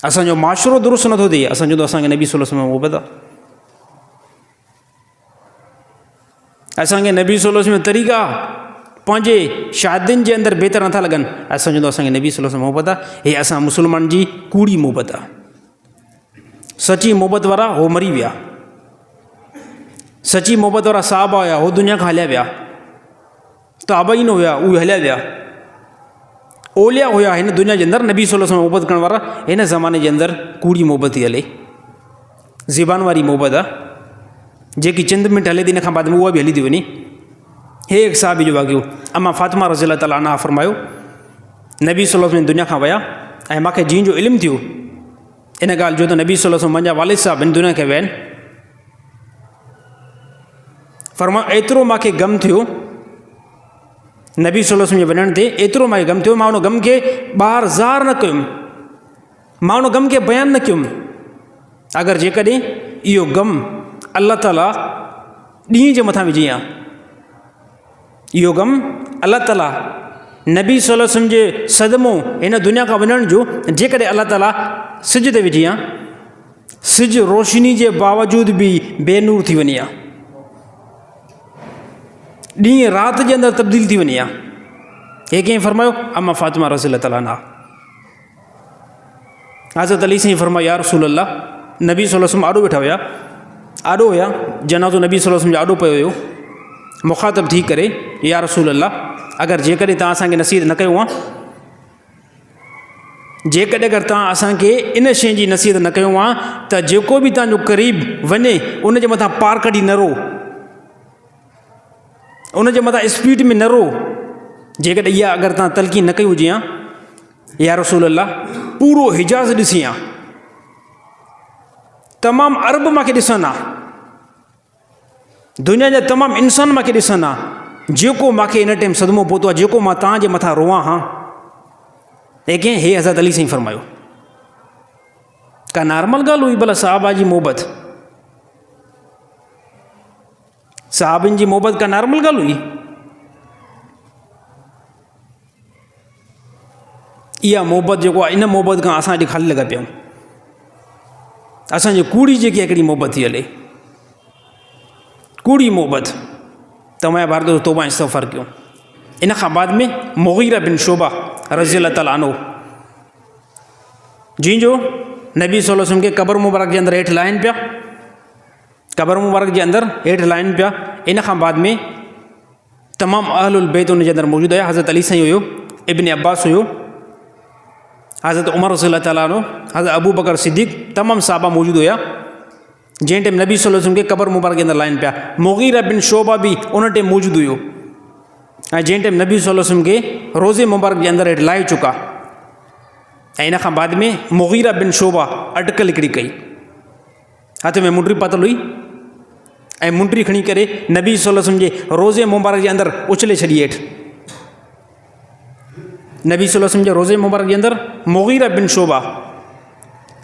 Speaker 2: असांजो माशरो दुरुस्त नथो थिए, असांजो त असांखे नबी सल्लल्लाहु अलैहि वसल्लम सां मोहबत आहे। असांखे नबी सल्लल्लाहु अलैहि वसल्लम तरीक़ा पंहिंजे शादियुनि जे अंदरि बहितरु नथा लॻनि, असांजो त असांखे नबी सल्लल्लाहु अलैहि वसल्लम मोहबत आहे। हे असां मुस्लमान जी कूड़ी मोहबत आहे। सची मोहबत वारा हो मरी विया, सची मोहबत वारा साहबा हुया, हो दुनिया खां हलिया विया। ताबईन हुया, उहे हलिया विया। ओलिया हुया हिन दुनिया जे अंदरि, नबी सल्लल्लाहु अलैहि वसल्लम मोहबत करण वारा। हिन ज़माने जे अंदरि कूड़ी मोहबत थी हले, ज़बान वारी मोहबत आहे, जेकी चंद मिंट हले थी, इन खां बाद में उहा बि हली थी वञे। हे हिकु साहिबी जो वाक़ियो, अम्मा फातिमा रज़ी अल्लाह ताला अन्हा फरमायो, नबी सल्लल्लाहु अलैहि वसल्लम दुनिया खां विया, ऐं मूंखे जीअं जो इल्मु थियो इन ॻाल्हि जो त नबी सल्लल्लाहु अलैहि वसल्लम मुंहिंजा वालिद साहिब हिन दुनिया खे विया आहिनि, फरमा एतिरो मूंखे ग़म थियो नबी सल्लल्लाहु अलैहि वसल्लम जे वञण ते, एतिरो मूंखे ग़म थियो, मां उन ग़म खे ॿाहिरि ज़ाहिर न कयुमि, मां उन ग़म खे बयानु न कयुमि। अगरि जेकॾहिं इहो ग़म अल्लाह ताला ॾींहं जे मथां विझी आहे, इहो ग़म अल्लाह ताला नबी सल्लल्लाहु अलैहि वसल्लम जे सदमो हिन दुनिया खां वञण जो जेकॾहिं अल्लाह ताला सिज ते विझी आहे, सिज रोशनी जे बावजूदि बि बेनूर थी वञे आहे, ॾींहुं राति जे अंदरि तब्दील थी वञे आहे। हे कीअं फरमायो? अम्मा फातिमा रज़ी अल्लाह ताला अन्हा। हज़रत अली साईं फरमायो, या रसूल अल्लाह, नबी सल्लल्लाहु अलैहि वसल्लम आॾो वेठा हुया, आॾो हुया, जनाज़ो नबी सल्लल्लाहु अलैहि वसल्लम जो आॾो पियो हुयो। मुखातब थी करे, या रसूल अल्लाह, अगरि जेकॾहिं तव्हां असांखे नसीहत न कयो आहे, जेकॾहिं अगरि तव्हां असांखे इन शइ जी नसीहत न कयो आहे त जेको बि तव्हांजो क़रीब वञे उनजे मथां पार कढी न रो, उनजे मथां स्पीड में न रो, जेकॾहिं इहा अगरि तव्हां तलक़ी न कई हुजे हा, या रसूल अल्लाह, पूरो हिजाज़ ॾिसी आहे, तमामु अरब मूंखे ॾिसनि आहे, दुनिया जा तमामु इंसान मूंखे ॾिसनि आहे, जेको मूंखे इन टाइम सदमो पहुतो आहे, जेको मां तव्हांजे मथां रोआं हा। लेकिन हे हज़रत अली साईं फरमायो, का नॉर्मल ॻाल्हि हुई भला साहबा जी मोहबत, साहबिन जी मोहबत का नॉर्मल ॻाल्हि हुई? इहा मोहबत जेको आहे इन मोहबत खां असां अॼु ख़ाली लॻा पिया आहियूं। असांजी कूड़ी जेकी हिकिड़ी मोहबत थी हले, कूड़ी मोहबत, तव्हांजा भारत तौबा इस्तग़फ़ार कयो। इन खां बाद में मुग़ीरा बिन शोबा रज़ी अल्लाह ताला अन्हु, जंहिंजो नबी सल्लल्लाहु अलैहि वसल्लम खे क़बर मुबारक जे अंदरि हेठि लाहिनि पिया, क़बर मुबारक जे अंदरि हेठि लाहिनि पिया। इन खां बाद में तमामु अहलुल बैत उन जे अंदरि मौजूदु हुया। हज़रत अली साईं हुयो, इब्न अब्बास हुयो, हज़रत उमर रज़ी अल्लाह ताला अन्हु, हज़रत अबू बकर सिद्दीक़, तमामु साहबा मौजूदु हुया जंहिं टाइम नबी सल्लल्लाहु अलैहि वसल्लम खे क़बर मुबारक जे अंदरि लाहिनि पिया। मुग़ीरा बिन शोबा बि उन टाइम मौजूदु हुयो ऐं जंहिं टाइम नबी सल्लल्लाहु अलैहि वसल्लम खे रोज़े मुबारक जे अंदरि हेठि लाहे चुका। ऐं इन खां बाद में मुग़ीरा बिन शोबा अटकल हिकिड़ी कई, हथ में मुंडी पातल हुई ऐं मुंडी खणी करे नबी सल्लल्लाहु अलैहि वसल्लम जे रोज़े मुबारक जे अंदरि उछले छॾी हेठि। नबी सल्लल्लाहु अलैहि वसल्लम जे रोज़े मुबारक जे अंदरि मुग़ीरा बिन शोबा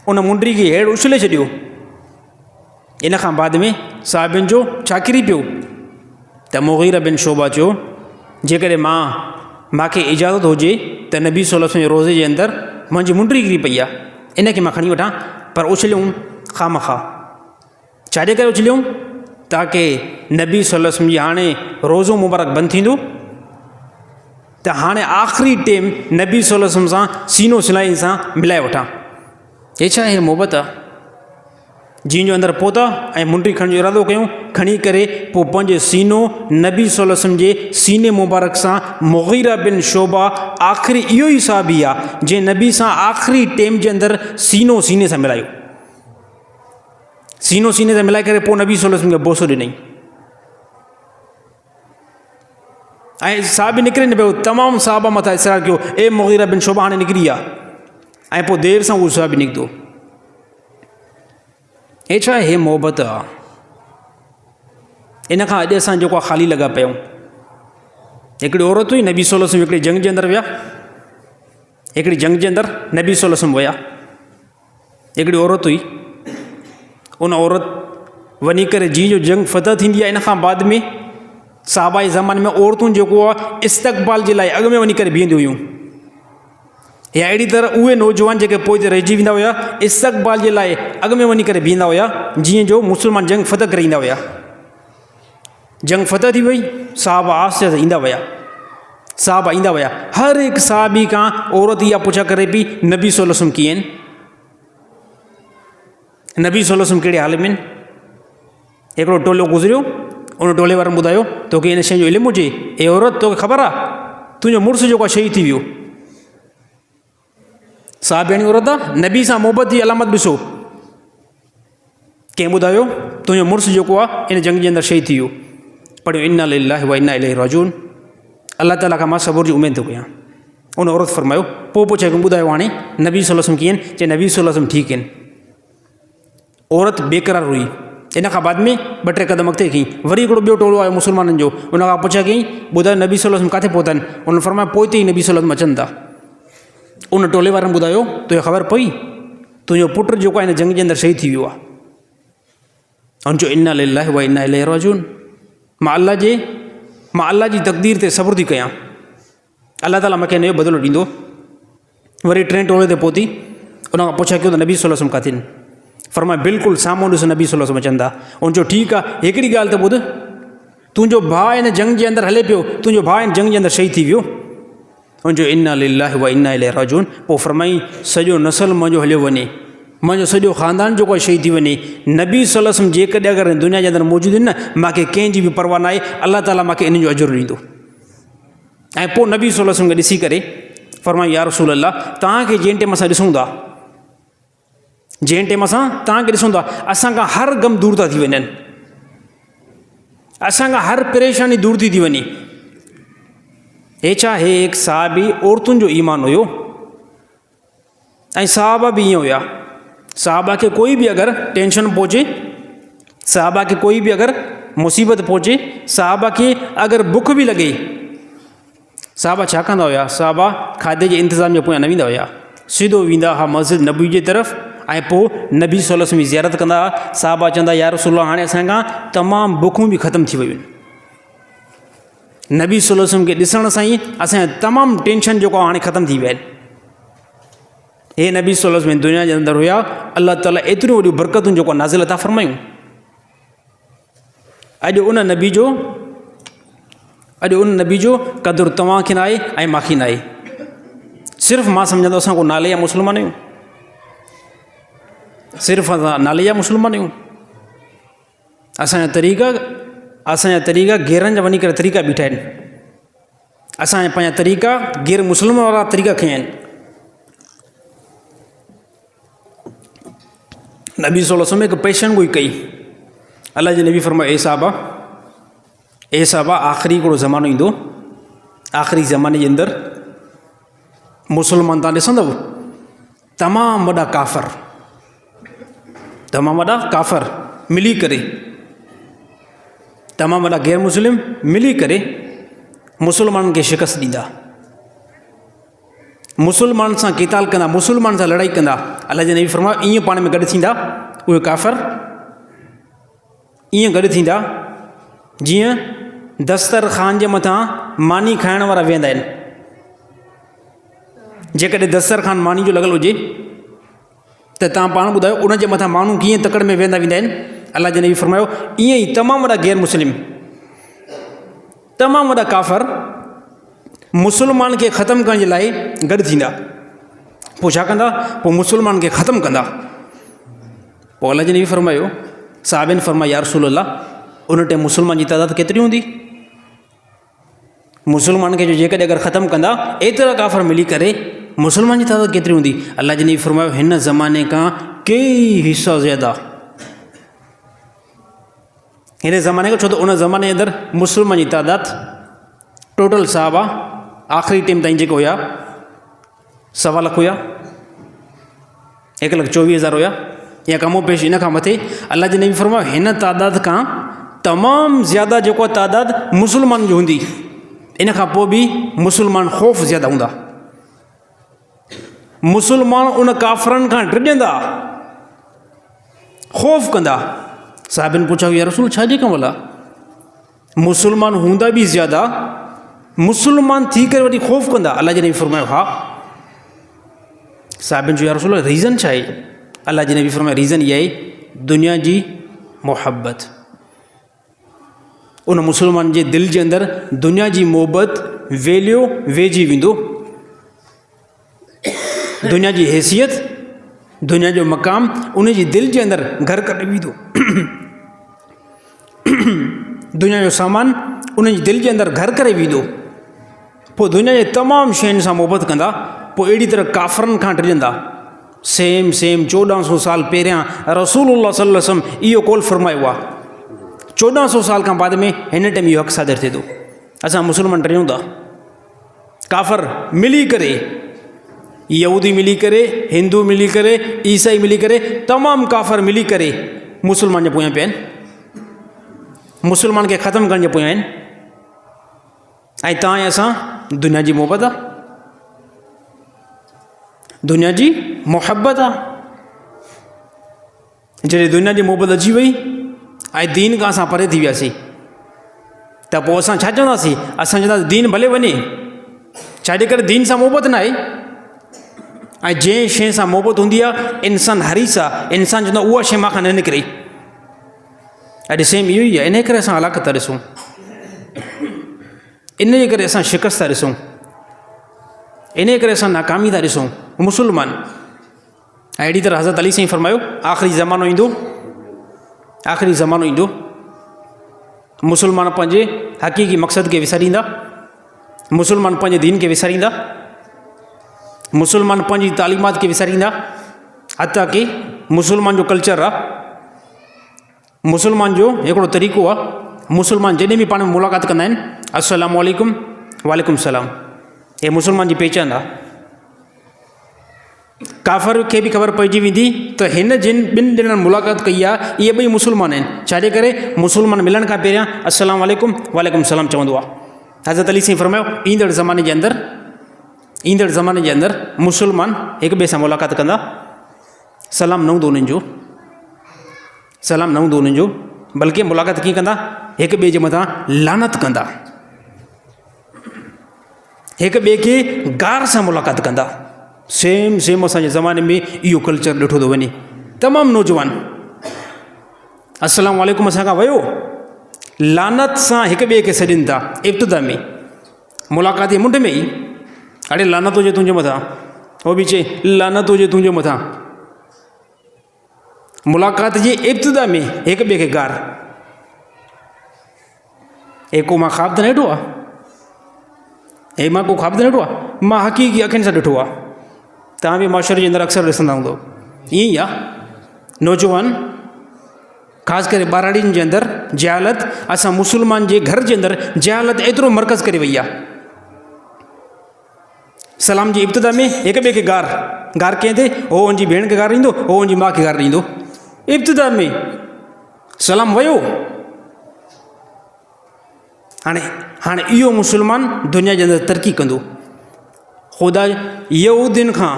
Speaker 2: उन मुंडी खे हेठि उछले छॾियो। इन खां बाद में साहिबनि जो छा किरी पियो त मुग़ीरा बिन शोबा चयो, जेकॾहिं मूंखे इजाज़त हुजे त नबी सल्लल्लाहु अलैहि वसल्लम जे रोज़े जे अंदरि मुंहिंजी मुंडी किरी पई आहे, इनखे मां खणी वठां, पर उछलियूं ख़ामख़ा। छाजे करे उछलियूं? ताकी नबी सल्लल्लाहु अलैहि वसल्लम जी हाणे रोज़ो मुबारक बंदि थींदो त हाणे आख़िरी टाइम नबी सल्लल्लाहु अलैहि वसल्लम सां सीनो सिलाई सां मिलाए वठां। हे छा आहे मोहबत आहे? जंहिंजो अंदरि पहुता ऐं मुंडी खणण जो इरादो कयूं, खणी करे पोइ पंहिंजो सीनो नबी सल्लल्लाहु अलैहि वसल्लम जे सीने मुबारक सां मुग़ीरा बिन शोबा आख़िरी इहो ई साहबी आहे जंहिं नबी सां आख़िरी टाइम जे अंदरि सीनो सीने सां मिलायो, सीनो सीने सां मिलाए करे पोइ नबी सल्लल्लाहु अलैहि वसल्लम खे बोसो ॾिनई। ऐं साहबी निकिरे न पियो, तमामु साहबा मथां इसरार कयो, ए मुग़ीरा बिन शोबा हाणे निकिरी आहे, ऐं पोइ देरि सां उहो साहबी निकितो। हे छा हे मोहबत आहे? इन खां अॼु असां जेको आहे ख़ाली लॻा पिया आहियूं। हिकिड़ी औरत हुई, नबी सल्लल्लाहु अलैहि वसल्लम हिकिड़ी जंग जे अंदरि विया, हिकिड़ी जंग जे अंदरि नबी सल्लल्लाहु अलैहि वसल्लम विया। हिकिड़ी औरत हुई, उन औरत वञी करे जीअं जो जंग फतह थींदी आहे, इन खां बाद में साहबा जे ज़माने में औरतूं जेको आहे इस्तक़बाल जे लाइ अॻु में वञी करे बीहंदियूं हुयूं, या अहिड़ी तरह उहे नौजवान जेके पोइ ते रहिजी वेंदा हुया इस्तक़बाल जे लाइ अॻु में वञी करे बीहंदा हुया, जीअं जो मुस्लमान जंग फतह करे ईंदा हुया। जंग फतह थी वई, साहबा आहिस्ते आहिस्ते ईंदा हुया, साहबा ईंदा हुया। हर हिकु साहबी खां औरत इहा पुछा करे पई, नबी सल्लल्लाहु अलैहि वसल्लम कीअं आहिनि, नबी सल्लल्लाहु अलैहि वसल्लम कहिड़े हाल में आहिनि। हिकिड़ो टोलो गुज़रियो, उन टोले वारनि ॿुधायो, तोखे इन शइ जो इल्मु हुजे, ए औरत तोखे ख़बर आहे तुंहिंजो मुड़ुसु जेको आहे शहीद थी वियो। साहबियाणी औरत आहे, नबी सां मोहबत जी अलामत ॾिसो, कंहिं ॿुधायो तुंहिंजो मुड़ुसु जेको आहे इन जंग जे अंदरि शहीद थी वियो। पढ़ियो इन्ना लिल्लाहि व इन्ना इलैहि राजिऊन, अल्लाह ताला खां मां सबुर जी उमेद थो कयां। उन औरत फरमायो, पोइ पुछे ॿुधायो हाणे नबी सल्लल्लाहु अलैहि वसल्लम कीअं आहिनि? चए नबी सल्लल्लाहु अलैहि वसल्लम ठीकु आहिनि। औरत बेक़रार हुई। इन खां बाद में 2-3 क़दम अॻिते कई, वरी हिकिड़ो ॿियो टोलो आयो मुस्लमाननि जो, उन खां पुछा कई, ॿुधायो नबी सल्लल्लाहु अलैहि वसल्लम किथे पहुता आहिनि? उन फरमायो पोइ ते ई नबी सल्लल्लाहु अलैहि वसल्लम अचनि था। उन टोले वारनि ॿुधायो, तोखे ख़बर पई तुंहिंजो पुटु जेको आहे हिन जंग जे अंदरि शहीद थी वियो आहे। हुन चयो इन्ना लिल्लाहि व इन्ना इलैहि राजिऊन, मां अल्लाह जी तक़दीर ते सब्र थी कयां, अल्लाह ताला मूंखे हिन जो बदिलो ॾींदो। वरी 3 टोले ते पहुती, उन खां पुछा कयो त नबी सल्लल्लाहु अलैहि वसल्लम किथे आहिनि? फरमाए बिल्कुलु साम्हूं ॾिस नबी सल्लल्लाहु अलैहि वसल्लम अचनि था। उन चयो ठीकु आहे, हिकिड़ी ॻाल्हि त ॿुध, तुंहिंजो भाउ हिन जंग जे अंदरि हले पियो, तुंहिंजो भाउ हिन जंग जे अंदरि शहीद थी वियो। उन चयो इन्ना लिल्लाहि व इन्ना इलैहि राजिऊन। पोइ फरमाई सॼो नसल मुंहिंजो हलियो वञे, मुंहिंजो सॼो ख़ानदान जेको आहे शहीद थी वञे, नबी सल्लल्लाहु अलैहि वसल्लम जेकॾहिं अगरि दुनिया जे अंदरि मौजूदु आहिनि न, मूंखे कंहिंजी बि परवाह न आहे, अल्लाह ताला मूंखे इन जो अजुर ॾींदो। ऐं पोइ नबी सल्लल्लाहु अलैहि वसल्लम खे ॾिसी करे फरमाई या रसूल अल्लाह, तव्हांखे जंहिं टाइम असां ॾिसूं था, जंहिं टाइम असां तव्हांखे ॾिसूं था, असांखां हर ग़म दूर था थी वञनि, असांखां हर परेशानी दूर थी वञे। हे छा हे हिकु साहबी औरतुनि जो ईमान हुयो, ऐं साहबा बि ईअं हुया। साहबा खे कोई बि अगरि टेंशन पहुचे, साहबा खे कोई बि अगरि मुसीबत पहुचे, साहबा खे अगरि बुख बि लॻे, साहबा छा कंदा हुया? साहबा खाधे जे इंतज़ाम जे पोयां न वेंदा हुया, सिधो वेंदा हुआ मस्जिद नबी जे तरफ़, ऐं पोइ नबी सल्लल्लाहु अलैहि वसल्लम जी ज़ियारत कंदा हुआ। साहबा चवंदा या रसूल अल्लाह, हाणे असांखां तमामु बुखूं बि ख़तमु थी वियूं आहिनि, नबी सल्लल्लाहु अलैहि वसल्लम खे ॾिसण सां ई असांजा तमामु टेंशन जेको आहे हाणे ख़तमु थी विया आहिनि। हे नबी सल्लल्लाहु अलैहि वसल्लम दुनिया जे अंदरि हुया, अल्लाह ताला एतिरियूं वॾियूं बरकतूं जेको नाज़िल अता फ़रमायूं। अॼु उन नबी जो क़दुरु तव्हांखे न आहे ऐं मूंखे न आहे। सिर्फ़ु मां सम्झंदो असां को नाले जा मुस्लमान आहियूं, सिर्फ़ु असां नाले जा मुस्लमान आहियूं। असांजा तरीक़ा गैरनि जा वञी करे तरीक़ा बीठा आहिनि। असांजा पंहिंजा तरीक़ा गैर मुस्लिम वारा तरीक़ा खयां आहिनि। नबी सल्लल्लाहु अलैहि वसल्लम हिकु पेशन गोई कई। अल्लाह जे नबी फरमायो, ए साहबा आख़िरी हिकिड़ो ज़मानो ईंदो, आख़िरी ज़माने जे अंदरि मुस्लमान तव्हां ॾिसंदव तमामु वॾा काफ़र मिली करे, तमामु वॾा गैर मुस्लिम मिली करे मुस्लमाननि खे शिकस्त ॾींदा, मुस्लमान सां क़िताल कंदा, मुस्लमान सां लड़ाई कंदा। अल्लाह जे नबी फरमायो ईअं पाण में गॾु थींदा, उहे काफ़र ईअं गॾु थींदा जीअं दस्तरख़ान जे मथां मानी खाइण वारा वेहंदा आहिनि। जेकॾहिं दस्तरख़ान मानी जो लॻल हुजे त तव्हां पाण ॿुधायो उन जे मथां माण्हू कीअं तकड़ में वेंदा वेंदा आहिनि। अल्लाह जे नबी फरमायो ईअं ई तमामु वॾा गैर मुस्लिम, तमामु वॾा काफ़र मुस्लमान खे ख़तमु करण जे लाइ गॾु थींदा। पोइ छा कंदा? पोइ मुस्लमान खे ख़तमु कंदा। पोइ अल्लाह जे नबी फरमायो, साहबनि फरमाया या रसूल अल्लाह, उन टाइम मुस्लमान जी तइदाद केतिरी हूंदी? मुस्लमान खे जो जेकॾहिं अगरि ख़तमु कंदा एतिरा काफ़र मिली करे, मुस्लमान जी तइदाद केतिरी हूंदी? अल्लाह जे नबी फरमायो हिन ज़माने खां कई हिसा ज़्यादा, हिन ज़माने खां, छो त उन ज़माने जे अंदरि मुस्लमान जी तइदाद टोटल साहबा आख़िरी टाइम ताईं जेके हुया 1.25 लाख हुया, 1,24,000 हुया या कमो पेश इन खां मथे। अल्लाह जे नबी फरमायो हिन तइदाद खां तमामु ज़्यादा जेको तइदाद मुस्लमान जी हूंदी, इन खां पोइ बि मुस्लमान ख़ौफ़ ज़्यादा हूंदा। मुस्लमान उन काफ़रनि खां ड्रिजंदा, ख़ौफ़ कंदा। साहिबनि पुछा या रसूल छाजे कम वाला? मुस्लमान हूंदा बि ज़्यादा, मुस्लमान थी करे वरी ख़ौफ़ कंदा। अल्लाह जे नबी फरमायो हा। साहिबनि जो या रसूल रीज़न छा आहे? अल्लाह जे नबी फरमायो रीज़न इहा आहे दुनिया जी मोहब्बत। उन मुस्लमान जे दिलि जे अंदरि दुनिया जी मोहबत वैल्यू वेझी वेंदो, दुनिया जी हैसियत, दुनिया जो मक़ाम उन जी दिलि जे अंदरि घर करे वेंदो। दुनिया जो सामान उन जी दिलि जे अंदरि घर करे वेंदो। पोइ दुनिया जे तमामु शयुनि सां मोहबत कंदा। पोइ अहिड़ी तरह काफ़रनि खां ड्रिजंदा। सेम 1400 साल पहिरियां रसूलुल्लाह सल्लल्लाहु अलैहि वसल्लम इहो कौल फरमायो आहे। 1400 साल खां बाद में हिन टाइम इहो हक़ सादिर थिए थो। असां मुस्लमान ड्रियूं था, काफ़र मिली करे, यहूदी मिली करे, हिंदू मिली करे, ईसाई मिली करे, तमामु काफ़र मिली करे मुस्लमान जे पोयां पिया आहिनि, मुस्लमान खे ख़तमु करण जे पोयां आहिनि। ऐं तव्हां ऐं असां दुनिया जी मोहबत आहे, दुनिया जी मोहब्बत आहे। जॾहिं दुनिया जी मोहबत अची वई ऐं दीन खां असां परे थी वियासीं त पोइ असां छा चवंदासीं? असां चवंदासीं दीन भले वञे, छाजे करे दीन सां मोहबत न आहे। ऐं जंहिं शइ सां मोहबत हूंदी आहे इंसान हरीस आहे, इंसान चवंदो आहे उहा शइ मां खां न निकिरे। अॼु सेम इहो ई आहे। इन करे असां हलाकत था ॾिसूं, इन जे करे असां शिकस्त था ॾिसूं, इन करे असां नाकामी था ॾिसूं मुस्लमान। ऐं अहिड़ी तरह हज़रत अली साईं फरमायो आख़िरी ज़मानो ईंदो, आख़िरी ज़मानो ईंदो, मुस्लमान पंहिंजे हक़ीक़ी मक़सद खे विसारींदा, मुस्लमान पंहिंजे दीन खे विसारींदा, मुस्लमान पंहिंजी तालीमात खे विसारींदा। हता की मुस्लमान जो कल्चर आहे, मुस्लमान जो हिकिड़ो तरीक़ो आहे, मुस्लमान जॾहिं बि पाण में मुलाक़ात कंदा आहिनि अस्सलामु अलैकुम वालेकुम सलाम, हे मुस्लमान जी पहचान आहे। काफ़र खे बि ख़बर पइजी वेंदी त हिन जिन ॿिनि ॼणनि मुलाक़ात कई आहे इहे ॿई मुस्लमान आहिनि। छाजे करे? मुस्लमान मिलण खां पहिरियां अस्सलामु अलैकुम वालेकुम सलाम चवंदो आहे। हज़रत अली साईं फरमायो ईंदड़ ज़माने जे अंदरि मुस्लमान हिक ॿिए सां मुलाक़ात कंदा, सलाम न हूंदो उन्हनि जो, सलाम न हूंदो उन्हनि जो, बल्कि मुलाक़ात कीअं कंदा? हिक ॿिए जे मथां लानत कंदा, हिक ॿिए खे गार सां मुलाक़ात कंदा। सेम असांजे ज़माने में इहो कल्चर ॾिठो थो वञे। तमामु नौजवान अस्सलाम वालेकुम असां खां वियो, लानत सां हिक ॿिए खे सॾनि था। इब्तिदा में मुलाक़ात जे मुंड में ई अड़े लानत हुजे तुंहिंजे मथां, उहो बि चए लानत हुजे तुंहिंजे मथां। मुलाक़ात जे इब्तिदा में हिक ॿिए खे गार। को मां ख़्वाब त न ॾिठो आहे, मां को ख़्वाब त न ॾिठो आहे, मां हक़ीक़ी अखियुनि सां ॾिठो आहे। तव्हां बि माशरे जे अंदरि अक्सर ॾिसंदा हूंदो, ईअं ई आहे। नौजवान ख़ासि करे ॿारड़ियुनि जे अंदरि जहालत, असां मुस्लमान जे घर जे अंदरि जहालत एतिरो मर्कज़ करे वई आहे। सलाम जी इब्तिदा में हिक ॿिए खे गार कंहिं ते, हो उनजी भेण खे गार ॾींदो, हो उनजी माउ खे गार ॾींदो। इब्तिदा में सलाम वियो। हाणे इहो मुस्लमान दुनिया जे अंदरि तरक़ी कंदो। ख़ुदा यहूदियुनि खां,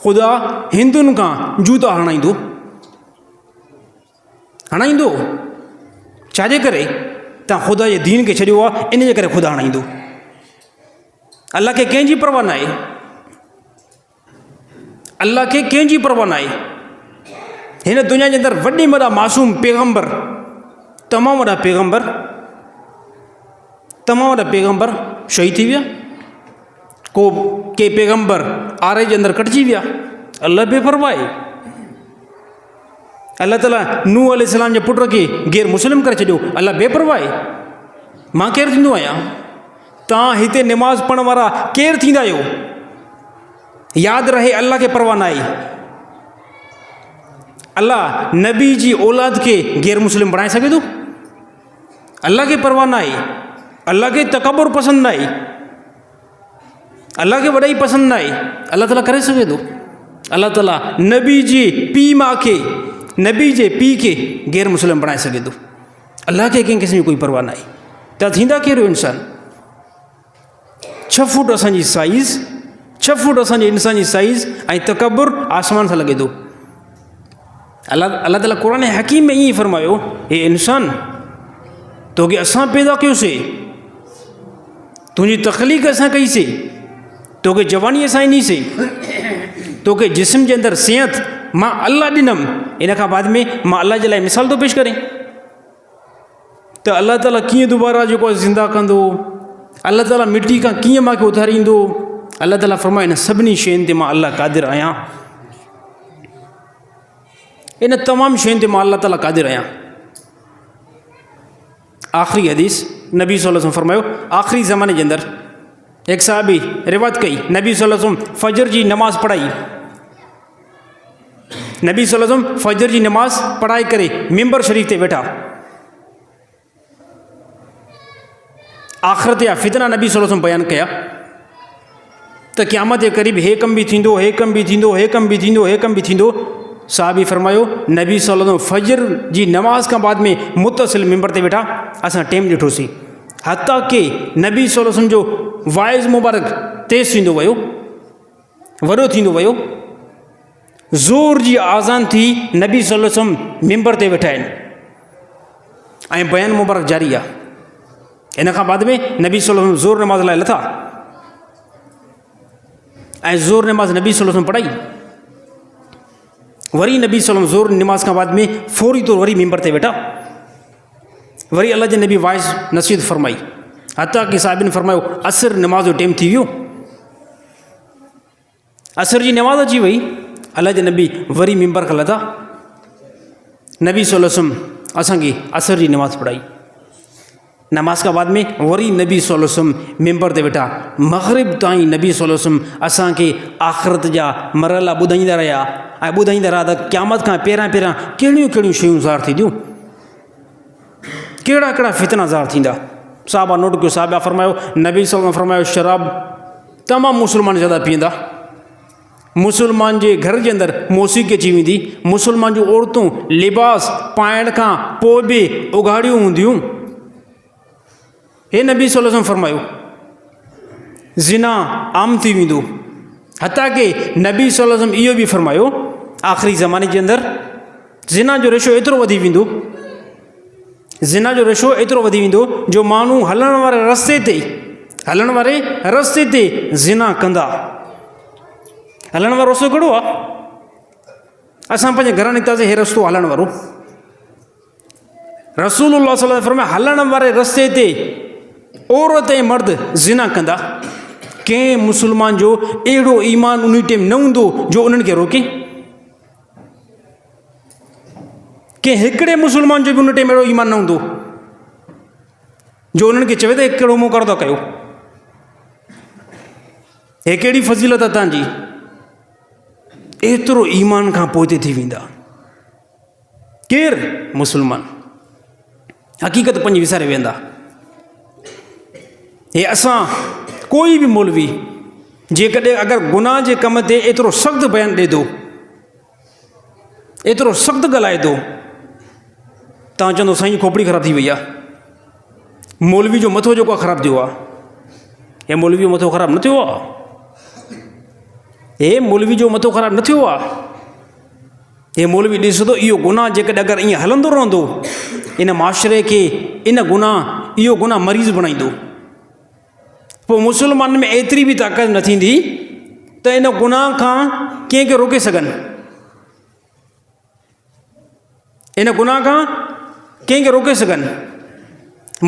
Speaker 2: ख़ुदा हिंदुनि खां जूता हणाईंदो। छाजे करे? तव्हां ख़ुदा जे दीन खे छॾियो आहे, इन जे करे ख़ुदा हणाईंदो। अल्लाह खे कंहिंजी परवाह न आहे, अल्लाह खे कंहिंजी परवाह न आहे। हिन दुनिया जे अंदरि वॾे में वॾा मासूम पैगम्बर, तमामु वॾा पैगम्बर शहीद थी विया। के पैगम्बर आरे जे अंदरि कटिजी विया। अल्लाह बेपरवाह आहे। अल्लाह ताला नूह अलैहिस्सलाम जे पुट खे गैर मुस्लिम करे छॾियो। अल्लाह बेपरवाह आहे। मां केरु थींदो आहियां? तव्हां हिते निमाज़ पढ़ण वारा केरु थींदा आहियो? यादि रहे अल्लाह खे परवाह न आहे। अल्लाह नबी जी औलाद खे गैर मुस्लिम बणाए सघे थो? अल्लाह खे परवाह न आहे। अल्लाह खे तकबुर पसंदि न आहे, अल्लाह खे वॾाई पसंदि न आहे। अल्लाह ताला करे सघे थो? अल्लाह ताला नबी जे पीउ खे गैर मुस्लिम बणाए सघे थो। अल्लाह खे कंहिं क़िस्म जी कोई परवाह न आहे। त थींदा कहिड़ो इंसान? 6 फुट असांजी साइज़, 6 फुट असांजे इंसान जी साइज़ ऐं तकबुर आसमान सां लॻे थो। अल्लाह ताला क़ुरान हकीम में ईअं ई फरमायो, हे इंसान, तोखे असां पैदा कयोसीं, तुंहिंजी तख़लीक़ असां कईसीं, तोखे जवानी असां ॾिनीसीं, तोखे जिस्म जे अंदरि सिहत मां अल्लाह ॾिनमि। इन खां बाद में मां अल्लाह जे लाइ मिसाल थो पेश करें त अल्लाह ताला कीअं दुबारा जेको आहे ज़िंदा कंदो, अल्लाह ताला मिटी खां कीअं मूंखे उथारींदो। अल्लाह ताला फरमाए इन सभिनी शयुनि ते मां अल्लाह क़ादिर आहियां। इन तमामु शयुनि ते मां अल्लाह ताला क़ादिर आहियां। आख़िरी हदीस नबी सल्लल्लाहु अलैहि वसल्लम फरमायो, आख़िरी ज़माने जे अंदरि हिकु साहबी रिवायत कई, नबी सल्लल्लाहु अलैहि वसल्लम फजर जी नमाज़ पढ़ाई। नबी सल्लल्लाहु अलैहि वसल्लम फजर जी नमाज़ पढ़ाए करे मिंबर शरीफ़ ते वेठा। आख़िरत जा फितना नबी सल्लल्लाहु अलैहि वसल्लम बयानु कया त क़यामत जे क़रीब हे कम बि थींदो, हे कम बि थींदो, हे कम बि थींदो, हे कम बि थींदो। साहबी फरमायो, नबी सल्लल्लाहु अलैहि वसल्लम फजर जी नमाज़ खां बाद में मुतसिल मिंबर ते वेठा, असां टेम ॾिठोसीं। हता के नबी सल्लल्लाहु अलैहि वसल्लम जो वाइज़ मुबारक तेज़ थींदो वियो, वॾो थींदो वियो। ज़ोर जी आज़ान थी, नबी सल्लल्लाहु अलैहि वसल्लम मिंबर ते वेठा आहिनि ऐं बयान मुबारक जारी आहे। इन खां बाद में नबी सल्लल्लाहु अलैहि वसल्लम ज़ोर नमाज़ लाइ लथा ऐं ज़ोर नमाज़ नबी सल्लल्लाहु अलैहि वसल्लम पढ़ाई। वरी नबी सल्लल्लाहु अलैहि वसल्लम ज़ोर नमाज़ खां बाद में फौरी तौर वरी मिंबर ते वेठा। वरी अल्लाह जे नबी वाइज़ नसीहत फरमाई। हता कि साहिबिन फरमायो, असर नमाज़ जो टाइम थी वियो, असर जी नमाज़ अची वई। अल्लाह जे नबी वरी मिंबर खां लथा। नबी सल्लल्लाहु अलैहि वसल्लम असांखे असर जी नमाज़ पढ़ाई। नमाज खां बाद में वरी नबी सल्लल्लाहु अलैहि वसल्लम मिंबर ते वेठा। मग़रिब ताईं नबी सल्लल्लाहु अलैहि वसल्लम असांखे आख़िरत जा मरहला ॿुधाईंदा रहिया ऐं ॿुधाईंदा रहिया त क़यामत खां पहिरियां कहिड़ियूं कहिड़ियूं शयूं ज़ाहिर थींदियूं, कहिड़ा कहिड़ा फितना ज़ाहिर थींदा। साहबा नोट कयो, साहबा फरमायो, नबी सल्लल्लाहु अलैहि वसल्लम फरमायो, शराब तमामु मुस्लमान ज़्यादा पीअंदा, मुस्लमान जे घर जे अंदरि मौसीक़ी अची वेंदी, मुस्लमान जूं औरतूं लिबास पाइण खां पोइ बि उघाड़ियूं हूंदियूं। हे नबी सल्लल्लाहु अलैहि वसल्लम फरमायो, ज़िना आम थी वेंदो। हता कि नबी सल्लल्लाहु अलैहि वसल्लम इहो बि फरमायो, आख़िरी ज़माने जे अंदरि ज़िना जो रेशो एतिरो वधी वेंदो, ज़िना जो रेशो एतिरो वधी वेंदो जो माण्हू हलण वारे रस्ते ते ज़िना कंदा। हलण वारो रस्तो कहिड़ो आहे? असां पंहिंजे घरां निकितासीं, हे रस्तो हलण वारो। रसूलुल्लाह सल्लल्लाहु अलैहि वसल्लम हलण वारे रस्ते ते औरत ऐं मर्द ज़िना कंदा। कंहिं मुस्लमान जो अहिड़ो ईमान उन टाइम न हूंदो जो उन्हनि खे रोके। कंहिं हिकिड़े मुस्लमान जो बि उन टाइम अहिड़ो ईमान न हूंदो जो उन्हनि खे चवे त कहिड़ो मुक़रर था कयो, हे कहिड़ी फज़ीलत आहे तव्हांजी। एतिरो ईमान खां पोइ ते थी वेंदा केरु? मुस्लमान। हक़ीक़त पंहिंजी विसारे वेंदा। हे असां कोई बि मौलवी जेकॾहिं अगरि गुनाह जे कम ते एतिरो सख़्तु बयानु ॾिए थो, एतिरो सख़्तु ॻाल्हाए थो, तव्हां चवंदो साईं खोपड़ी ख़राबु थी वई आहे, मौलवी जो मथो जेको आहे ख़राबु थियो आहे। हे मौलवी जो मथो ख़राबु न थियो आहे, हे मौलवी जो मथो ख़राबु न थियो आहे। हे मौलवी ॾिसो थो इहो गुनाह जेकॾहिं अगरि ईअं हलंदो रहंदो, इन माशरे खे इन गुनाह, इहो गुनाह मरीज़ बणाईंदो। पोइ मुस्लमान में एतिरी बि ताक़त न थींदी त इन गुनाह खां कंहिंखे रोके सघनि, इन गुनाह खां कंहिंखे रोके सघनि।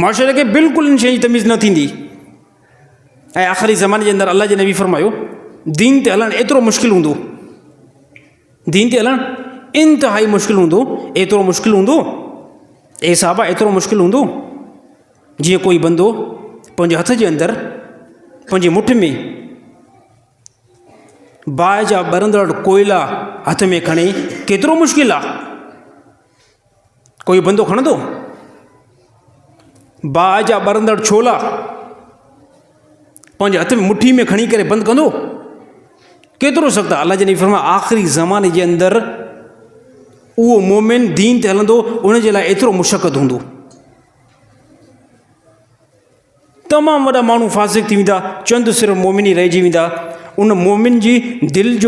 Speaker 2: माशरे खे बिल्कुलु इन शइ जी तमीज़ न थींदी। ऐं आख़िरी ज़माने जे अंदरि अलाह जे नबी फरमायो दीन ते हलणु एतिरो मुश्किल हूंदो, दीन ते हलणु इंतिहाई मुश्किल हूंदो। एतिरो मुश्किल हूंदो, ए साहबा एतिरो मुश्किल हूंदो जीअं कोई बंदो पंहिंजे हथ जे अंदरि, पंहिंजे मुठ में बाहि जा ॿरंदड़ कोयला हथ में खणे, केतिरो मुश्किल आहे। कोई बंदो खणंदो बाहि जा ॿरंदड़ छोला पंहिंजे हथ में मुट्ठी में खणी करे बंदि कंदो, केतिरो सख़्तु आहे। अलाह जे नबी फरमाया आख़िरी ज़माने जे अंदरि उहो मोमिन दीन ते हलंदो, उन जे लाइ एतिरो मुशक़त हूंदो। तमामु वॾा माण्हू फासिक थी वेंदा, चंद सिर्फ़ु मोमिन ई रहिजी वेंदा। उन मोमिन जी दिलि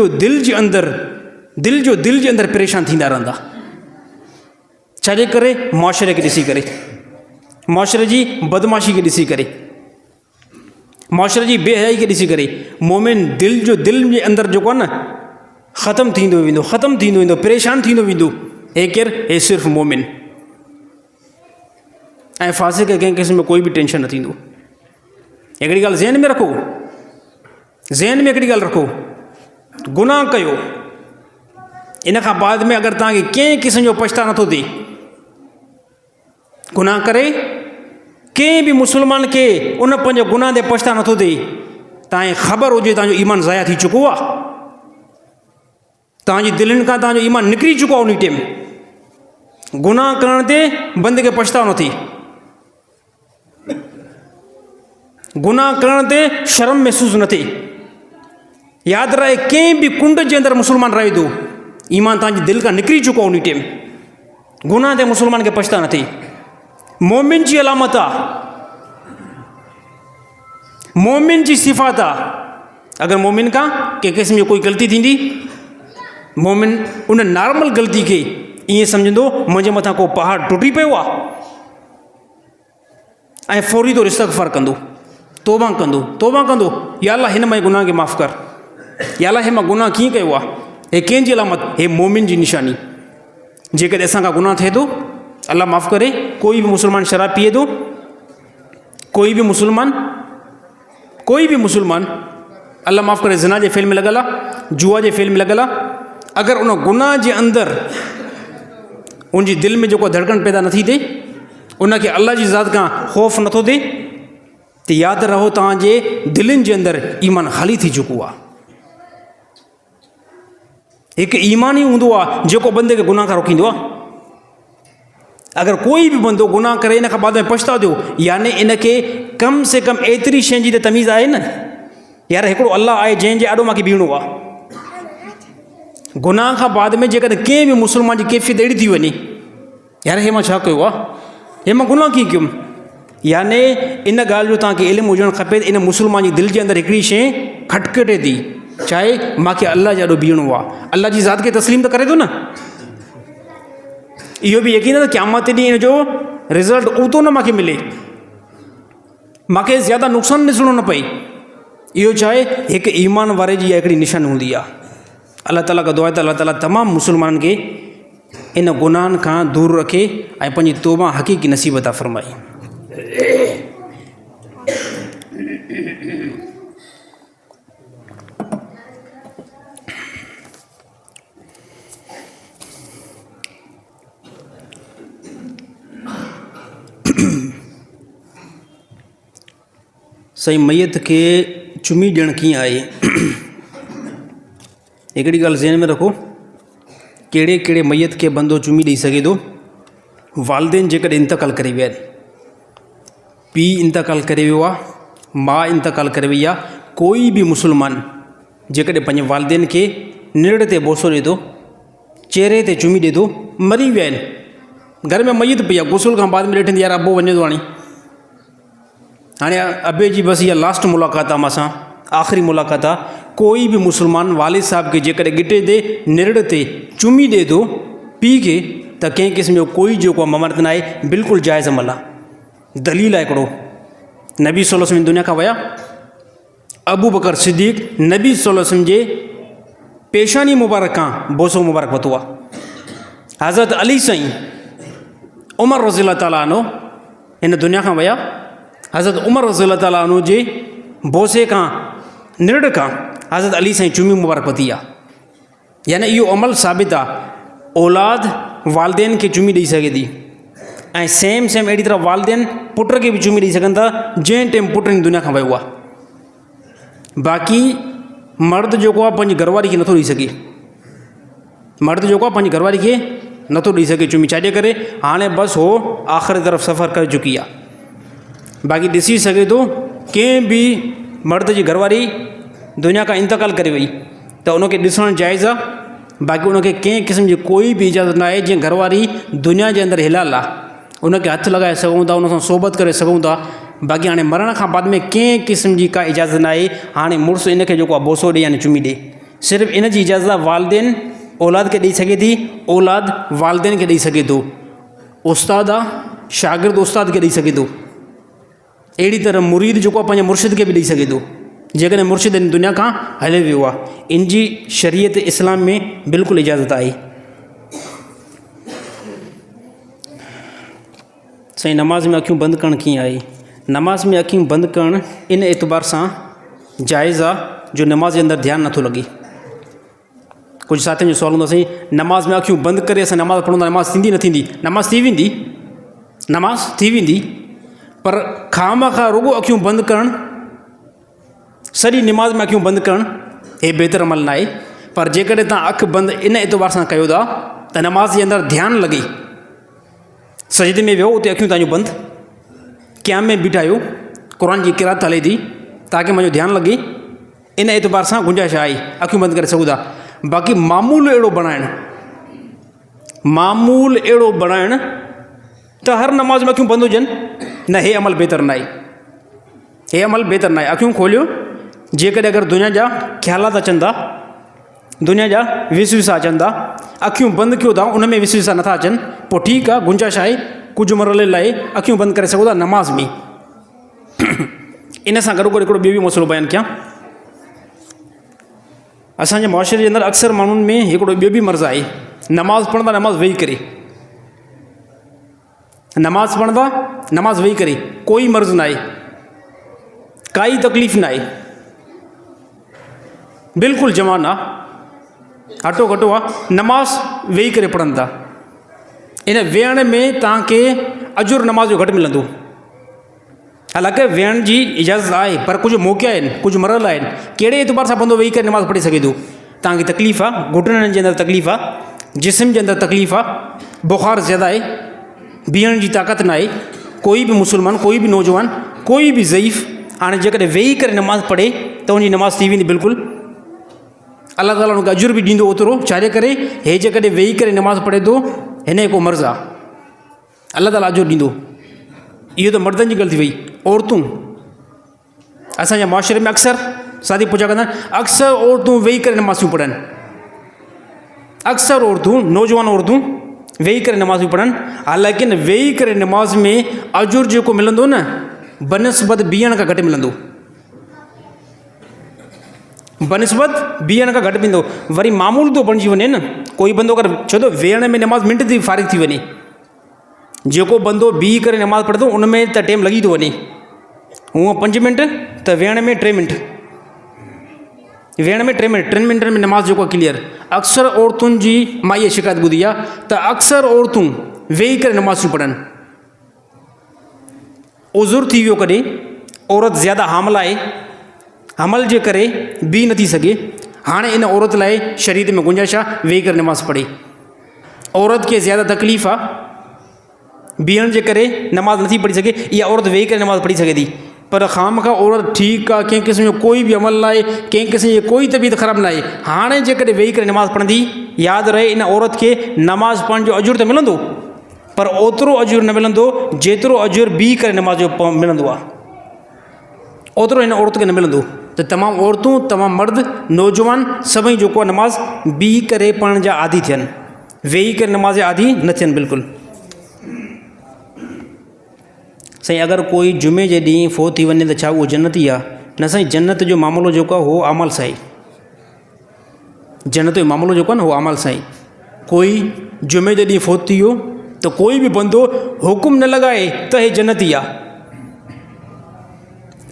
Speaker 2: जे अंदरि परेशान थींदा रहंदा। छाजे करे? मुआशरे खे ॾिसी करे, मुआशरे जी बदमाशी खे ॾिसी करे, मुआशरे जी बेहयाई खे ॾिसी करे। मोमिन दिलि जे अंदरि जेको आहे न ख़तमु थींदो वेंदो, परेशान थींदो वेंदो। हे केरु? हे सिर्फ़ु मोमिन। ऐं फासिक खे कंहिं क़िस्म में कोई बि टेंशन न थींदो। हिकिड़ी ॻाल्हि ज़हन में रखो, ज़हन में हिकिड़ी ॻाल्हि रखो, गुनाह कयो, इन खां बाद में अगरि तव्हांखे कंहिं क़िस्म जो पछताउ नथो थिए, गुनाह करे कंहिं बि मुस्लमान खे उन पंहिंजे गुनाह ते पछताउ नथो थिए, तव्हांखे ख़बर हुजे तव्हांजो ईमान ज़ाया थी चुको आहे, तव्हांजी दिलनि खां तव्हांजो ईमान निकिरी चुको आहे। उन टाइम गुनाह करण ते बंदे खे पछताउ न थिए, गुनाह करण ते शर्म महसूसु न थिए। यादि रहे कंहिं बि कुंड जे अंदरि मुस्लमान रहे थो, ईमान तव्हांजी दिलि खां निकिरी चुको आहे। उन टाइम गुनाह ते मुस्लमान खे पछताउ न थिए। मोमिन जी अलामत आहे, मोमिन जी सिफ़ात आहे। अगरि मोमिन खां कंहिं क़िस्म जी कोई ग़लती थींदी, मोमिन उन नॉर्मल ग़लती खे ईअं सम्झंदो मुंहिंजे मथां को पहाड़ टुटी पियो आहे, ऐं फौरी तौरु इस्तग़फ़ार कंदो, तौबा कंदो, या अल्लाह हिन मां गुनाह खे माफ़ु कर, या अल्लाह हे मां गुनाह कीअं कयो आहे। हे कंहिंजी अलामत? हे मोमिन जी निशानी। जेकॾहिं असांखां गुनाह थिए थो, अल्लाह माफ़ु करे। कोई बि मुस्लमान शराब पीए थो, कोई बि मुस्लमान अल्लाह माफ़ु करे ज़िना जे फेल में लॻल आहे, जुआ जे फेल में लॻल आहे, अगरि उन गुनाह जे अंदरि उनजी दिलि में जेको धड़कन पैदा नथी थिए, उनखे अल्लाह जी ज़ात खां ख़ौफ़ नथो थिए, त यादि रहो तव्हांजे दिलनि जे अंदरि ईमान ख़ाली थी चुको आहे। हिकु ईमान ई हूंदो आहे जेको बंदे खे गुनाह खां रोकींदो आहे। अगरि कोई बि बंदो गुनाह करे इन खां बाद में पछताउ थियो, यानी इनखे कम से कम एतिरी शइ जी त तमीज़ आहे न, यार हिकिड़ो अल्लाह आहे जंहिंजे आॾो मूंखे बीहणो आहे। गुनाह खां बाद में जेकॾहिं कंहिं बि मुस्लमान जी कैफ़ियत अहिड़ी थी वञे, यार हे मां छा कयो आहे, हे मां गुनाह कीअं कयुमि, यानी इन ॻाल्हि जो तव्हांखे इल्मु हुजणु खपे। इन मुस्लमान जी दिलि जे अंदरि हिकिड़ी शइ खटखटे थी, चाहे मूंखे अल्लाह जे आॾो बीहणो आहे, अल्लाह जी ज़ात खे तस्लीम त करे थो न। इहो बि यकीन आहे त क़यामत ॾींहुं इन जो रिज़ल्ट उतो न मूंखे मिले, मूंखे ज़्यादा नुक़सानु ॾिसणो न पए। इहो छा आहे? हिकु ईमान वारे जी हिकिड़ी निशानी हूंदी आहे। अल्लाह ताला का दुआ है त अल्लाह ताला तमामु मुसलमाननि खे इन गुनाहनि खां दूरि रखे ऐं पंहिंजी तौबा हक़ीक़ी नसीब अता फ़रमाए। सही मैयत खे चुमी ॾियणु कीअं आहे? हिकिड़ी ॻाल्हि ज़हन में रखो, कहिड़े कहिड़े मैयत खे बंदो चुमी ॾेई सघे थो? वालदेन जेकॾहिं इंतकाल करे विया आहिनि, पीउ इंतकाल करे वियो आहे, माउ इंतकाल करे वई आहे, कोई बि मुस्लमान जेकॾहिं पंहिंजे वालदेन खे निड़ ते बोसो ॾिए थो, चेहरे ते चुमी ॾिए थो, मरी विया आहिनि, घर में मैयत पई आहे, गुसुल खां बाद में ॾिठंदी यार अबो वञे थो हाणे अबे जी बस इहा लास्ट मुलाक़ात आहे मूंसां, आख़िरी मुलाक़ात आहे। कोई बि मुस्लमान वालिद साहब खे जेकॾहिं गिटे ते निड़ ते चुमी ॾिए थो पीउ खे, त कंहिं क़िस्म जो कोई जेको आहे ममरत न आहे, बिल्कुलु जाइज़ अमल आहे। दलील आहे हिकिड़ो, नबी सल्लल्लाहु अलैहि वसल्लम दुनिया खां विया, अबू बकर सिद्दीक़ नबी सल्लल्लाहु अलैहि वसल्लम जे पेशानी मुबारक खां बोसो मुबारक वरितो आहे। हज़रत अली साईं उमर रज़ियल्लाहु ताला अन्हु हिन दुनिया खां विया, हज़रत उमर रज़ियल्लाहु ताला अन्हु जे बोसे खां निड़ खां हज़रत अली साईं चुमी मुबारक वरिती आहे। यानी इहो अमल साबित आहे, औलाद वालदेन खे चुमी ॾेई सघे थी, ऐं सेम अहिड़ी तरह वालदेन पुट खे बि चुमी ॾेई सघनि था जंहिं टाइम पुट हिन दुनिया खां वियो आहे। बाक़ी मर्द जेको आहे पंहिंजी घरवारी खे नथो ॾेई सघे, मर्द जेको आहे पंहिंजी घरवारी खे नथो ॾेई सघे चुमी, छाजे करे हाणे बसि हो आख़िरी तरफ़ सफ़र करे चुकी आहे। बाक़ी ॾिसी सघे थो कंहिं बि मर्द जी घरवारी दुनिया खां इंतकाल करे वई त उनखे ॾिसणु जाइज़ आहे, बाक़ी उनखे कंहिं क़िस्म जी कोई बि इजाज़त न आहे। जीअं घरवारी दुनिया जे अंदरि हिलाल आहे, उनखे हथु लॻाए सघूं था, उन सां सोबत करे सघूं था, बाक़ी हाणे मरण खां बाद में कंहिं क़िस्म जी का इजाज़त न आहे। हाणे मुड़ुसु इनखे जेको आहे बोसो ॾे यानी चुमी ॾे, सिर्फ़ु इन जी इजाज़त आहे वालदेन औलाद खे ॾेई सघे थी, औलाद वालदेन खे ॾेई सघे थो, उस्ताद आहे शागिर्द उस्ताद खे ॾेई सघे थो, अहिड़ी तरह मुरीद जेको आहे पंहिंजे मुर्शिद खे बि ॾेई सघे थो, जेकॾहिं मुर्शिद इन दुनिया खां हले वियो आहे। इन जी शरीयत इस्लाम में बिल्कुलु इजाज़त आहे। साईं नमाज़ में अखियूं बंदि करणु कीअं आहे? नमाज़ में अखियूं बंदि करणु इन एतबार सां जाइज़ आहे जो नमाज़ जे अंदरि ध्यानु नथो लॻे। कुझु साथियुनि जो सुवालु हूंदो, साईं नमाज़ में अखियूं बंदि करे असां नमाज़ पढ़ूं था, नमाज़ थींदी न थींदी? नमाज़ थी वेंदी, नमाज़ थी वेंदी, पर खामखा रुॻो अखियूं बंदि करणु, सॼी नमाज़ में अखियूं बंदि करणु हे बहितर अमल न आहे। पर जेकॾहिं तव्हां अखि बंदि इन एतबार सां कयो था त नमाज़ जे अंदरि ध्यानु लॻे, सजदे में वियो उते अखियूं तव्हांजूं बंदि, क़याम में बीठा आहियो, क़ुर जी क़िरात हले थी ताकी मुंहिंजो ध्यानु लॻे, इन एतबार सां गुंजाइश आहे, अखियूं बंदि करे सघूं था। बाक़ी मामूल अहिड़ो बणाइणु, मामूल अहिड़ो बणाइणु त हर नमाज़ में अखियूं बंदि हुजनि, न हे अमल बहितर न आहे, हे अमल बहितर न आहे। अखियूं खोलियो, जेकॾहिं अगरि दुनिया जा ख़्यालात अचनि था, दुनिया जा विसविसा अचनि था, अखियूं बंदि कयो था उन में विसविसा नथा अचनि, पोइ ठीकु आहे, गुंजाइश आहे, कुझु मरले लाइ अखियूं बंदि करे सघो था नमाज़ में। इन सां गॾो गॾु हिकिड़ो ॿियो बि मसइलो बयानु कयां। असांजे मुआशरे जे अंदरि अक्सर माण्हुनि में हिकिड़ो ॿियो बि मर्ज़ु आहे, नमाज़ पढ़ंदा नमाज़ वेही करे, नमाज़ पढ़ंदा नमाज़ वेही करे, कोई मर्ज़ु न आहे, काई तकलीफ़ न आहे, बिल्कुलु जवान आहे, हटो घटो आहे, नमाज़ वेही करे पढ़नि था। इन वेहण में तव्हांखे अजुर नमाज़ जो घटि मिलंदो। हालांकि वेहण जी इजाज़त आहे, पर कुझु मौक़ा आहिनि, कुझु मरल आहिनि, कहिड़े एतबार सां बंदो वेही करे नमाज़ पढ़ी सघे थो। तव्हांखे तकलीफ़ आहे, घुटननि जे अंदरि तकलीफ़ आहे, जिस्म जे अंदरि तकलीफ़ आहे, बुख़ार ज़्यादा आहे, बीहण जी ताक़त न आहे, कोई बि मुस्लमान, कोई बि नौजवान, कोई बि ज़ईफ़ हाणे जेकॾहिं वेही करे नमाज़ पढ़े त उनजी नमाज़ थी वेंदी बिल्कुलु। अल्लाह ताला उनखे अजुर बि ॾींदो ओतिरो, छाजे करे हे जेकॾहिं वेही करे नमाज़ पढ़े थो, हिन जो को मर्ज़ु आहे, अल्लाह ताला अजुर ॾींदो। इहो त मर्दनि जी ॻाल्हि थी वई। औरतूं असांजे मुआशरे में अक्सर शादी पुछा कंदा आहिनि, अक्सर औरतूं वेही करे नमाज़ूं पढ़नि, अक्सर औरतूं, नौजवान औरतूं वेही करे नमाज़ूं पढ़नि। हालांकि वेही करे नमाज़ में अजुर जेको मिलंदो न, बनस्बत बीहण खां घटि मिलंदो। बनस्बत बीहण खां घटि पींदो, वरी मामूल थो बणिजी वञे न। कोई बंदो अगरि छो त वेहण में नमाज़ मिंट थी फारिग थी वञे, जेको बंदो बीह करे नमाज़ पढ़ंदो उन में त टाइम लॻी थो वञे, हूअं 5 मिंट त वेहण में 3 मिंट, वेहण में 3 मिंट, 3 मिंटनि में नमाज़ जेको आहे क्लियर। अक्सर औरतुनि जी मां इहा शिकायत ॿुधी आहे त अक्सर औरतूं वेही करे नमाज़ थियूं पढ़नि। उज़ुर थी वियो कॾहिं, औरत ज़्यादा हामल आहे, हमल जे करे बीह नथी सघे, हाणे इन औरत लाइ शरीर में गुंजाइश आहे वेही करे नमाज़ पढ़े। औरत खे ज़्यादा तकलीफ़ आहे, बीहण जे करे नमाज़ नथी पढ़ी सघे, इहा औरत वेही करे नमाज़ पढ़ी सघे थी। पर ख़ाम खां औरत ठीकु आहे, कंहिं क़िस्म जो कोई बि अमल न आहे, कंहिं क़िस्म जी कोई तबीयत ख़राबु न आहे, हाणे जेकॾहिं वेही करे नमाज़ पढ़ंदी, यादि रहे इन औरत खे नमाज़ पढ़ण जो अजुर त मिलंदो, पर ओतिरो अजुर न मिलंदो जेतिरो अजुर बीह करे नमाज़ जो मिलंदो आहे, ओतिरो हिन औरत खे न मिलंदो। त तमामु औरतूं, तमामु मर्द, नौजवान सभई जेको आहे नमाज़ बीह करे पढ़ण जा आदी थियनि, वेही करे नमाज़ जा आदी न थियनि बिल्कुलु। साईं अगरि कोई जुमे जे ॾींहुं फोत थी वञे त छा उहो जन्नती आहे? न साईं, जन्नत जो मामलो जेको आहे उहो अमल सां आहे, जन्नत जो मामलो जेको आहे न उहो अमल सां आहे। कोई जुमे जे ॾींहुं फोत थी वियो त कोई बि बंदो हुकुम न लॻाए त हे जन्नती आहे।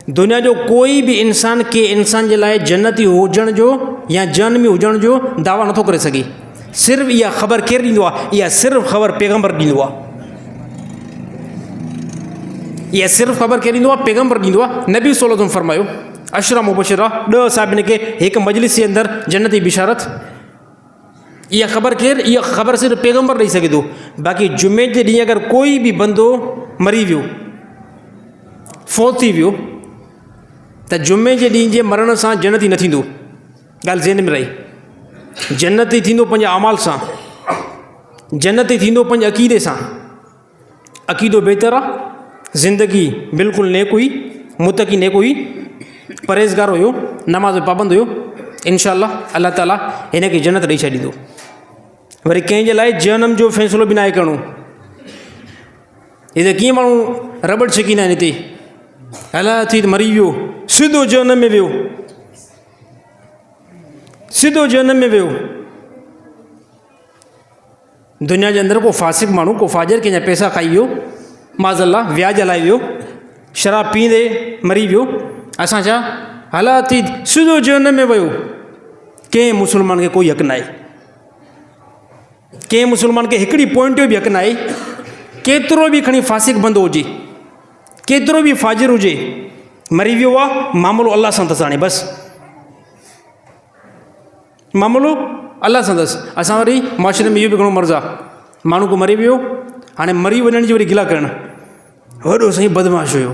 Speaker 2: दुनिया जो कोई बि इंसान के इंसान जे लाइ जन्नती हुजण जो या जहन्नमी हुजण जो दावा नथो करे सघे। सिर्फ़ु इहा ख़बर केरु ॾींदो आहे? इहा सिर्फ़ु ख़बर पैगम्बर ॾींदो आहे। इहा सिर्फ़ु ख़बर केरु ॾींदो आहे? पैगम्बर ॾींदो आहे। नबी सल्लल्लाहु अलैहि वसल्लम फरमायो, अशरा मुबशरा 10 साहिबनि खे हिकु मजलिस जे अंदरि जन्नती बिशारत। इहा ख़बर केरु? इहा ख़बर सिर्फ़ु पैगम्बर ॾेई सघे थो। बाक़ी जुमे जे ॾींहुं अगरि कोई बि बंदो मरी वियो, फोत थी वियो, त जुमे जे ॾींहुं जे मरण सां जन्नती न थींदो। ॻाल्हि ज़हन में रहे, जन्नती थींदो पंहिंजे अमाल सां, जन्नती थींदो पंहिंजे अक़ीदे सां। अक़ीदो बहितरु आहे, ज़िंदगी बिल्कुलु नेक हुई, मुतक़ी नेक हुई, परहेज़गार हुयो, नमाज़ पाबंद हुयो, इंशाअल्लाह अल्लाह ताला हिन खे जन्नत ॾेई छॾींदो। वरी कंहिंजे लाइ जहन्नम जो फ़ैसिलो बि न आहे करिणो। हिते कीअं माण्हू रबड़ छिकींदा आहिनि, हिते अलाह थी त मरी वियो, सिधो जहन्नम में वियो, सिधो जहन्नम में वियो। दुनिया जे अंदरि को फासिक माण्हू, को फाजर कंहिंजा पैसा खाई वियो, माज़ल्ला व्याज हलाए वियो, शराब पींदे मरी वियो, असां छा हला थी सिधो जहन्नम में वियो। कंहिं मुस्लमान खे कोई हक़ न आहे, कंहिं मुस्लमान खे हिकिड़ी पॉइंट जो बि हक़ न आहे। केतिरो बि खणी फासिक बंदो हुजे, केतिरो बि फाजिर हुजे, मरी वियो आहे, मामलो अल्लाह सां अथसि। हाणे बसि मामलो अल्लाह सां अथसि। असां वरी माशरे में इहो बि घणो मर्ज़ु आहे, माण्हू को मरी वियो, हाणे मरी वञण जी वरी गिला करणु, वॾो साईं बदमाश हुयो,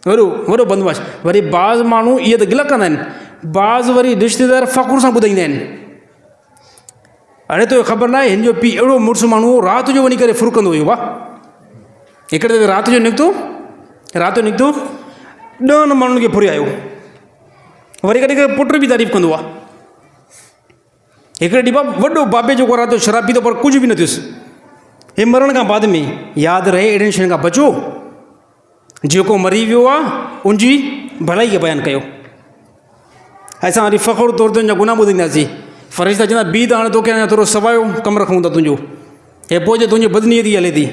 Speaker 2: वॾो बदमाश। वरी बाज़ माण्हू इहे त गिला कंदा आहिनि, बाज़ वरी रिश्तेदार फ़ख़ुर सां ॿुधाईंदा आहिनि, हाणे तो ख़बर न आहे हिन जो पीउ अहिड़ो मुड़ुसु माण्हू हो, राति जो वञी करे फुरकंदो हुयो। वाह, हिकिड़े दफ़े राति जो निकितो, 10 माण्हुनि खे फुरियायो। वरी कॾहिं कॾहिं पुट बि तारीफ़ कंदो आहे। हिकिड़े ॾींहुं वॾो बाबे जेको राति जो शराब पीतो, पर कुझु बि न थियुसि। हे मरण खां बाद में यादि रहे अहिड़ियुनि शयुनि खां बचो। जेको मरी वियो आहे उनजी भलाई खे बयानु कयो। असां वरी फ़ख़ुरु तौर ते उनजा गुनाह ॿुधाईंदासीं। फ़रिश्ता चवंदा बीह त हाणे तोखे अञा थोरो सवायो कमु रखूं था तुंहिंजो, हे पोइ जे तुंहिंजी बदनीयती हले थी।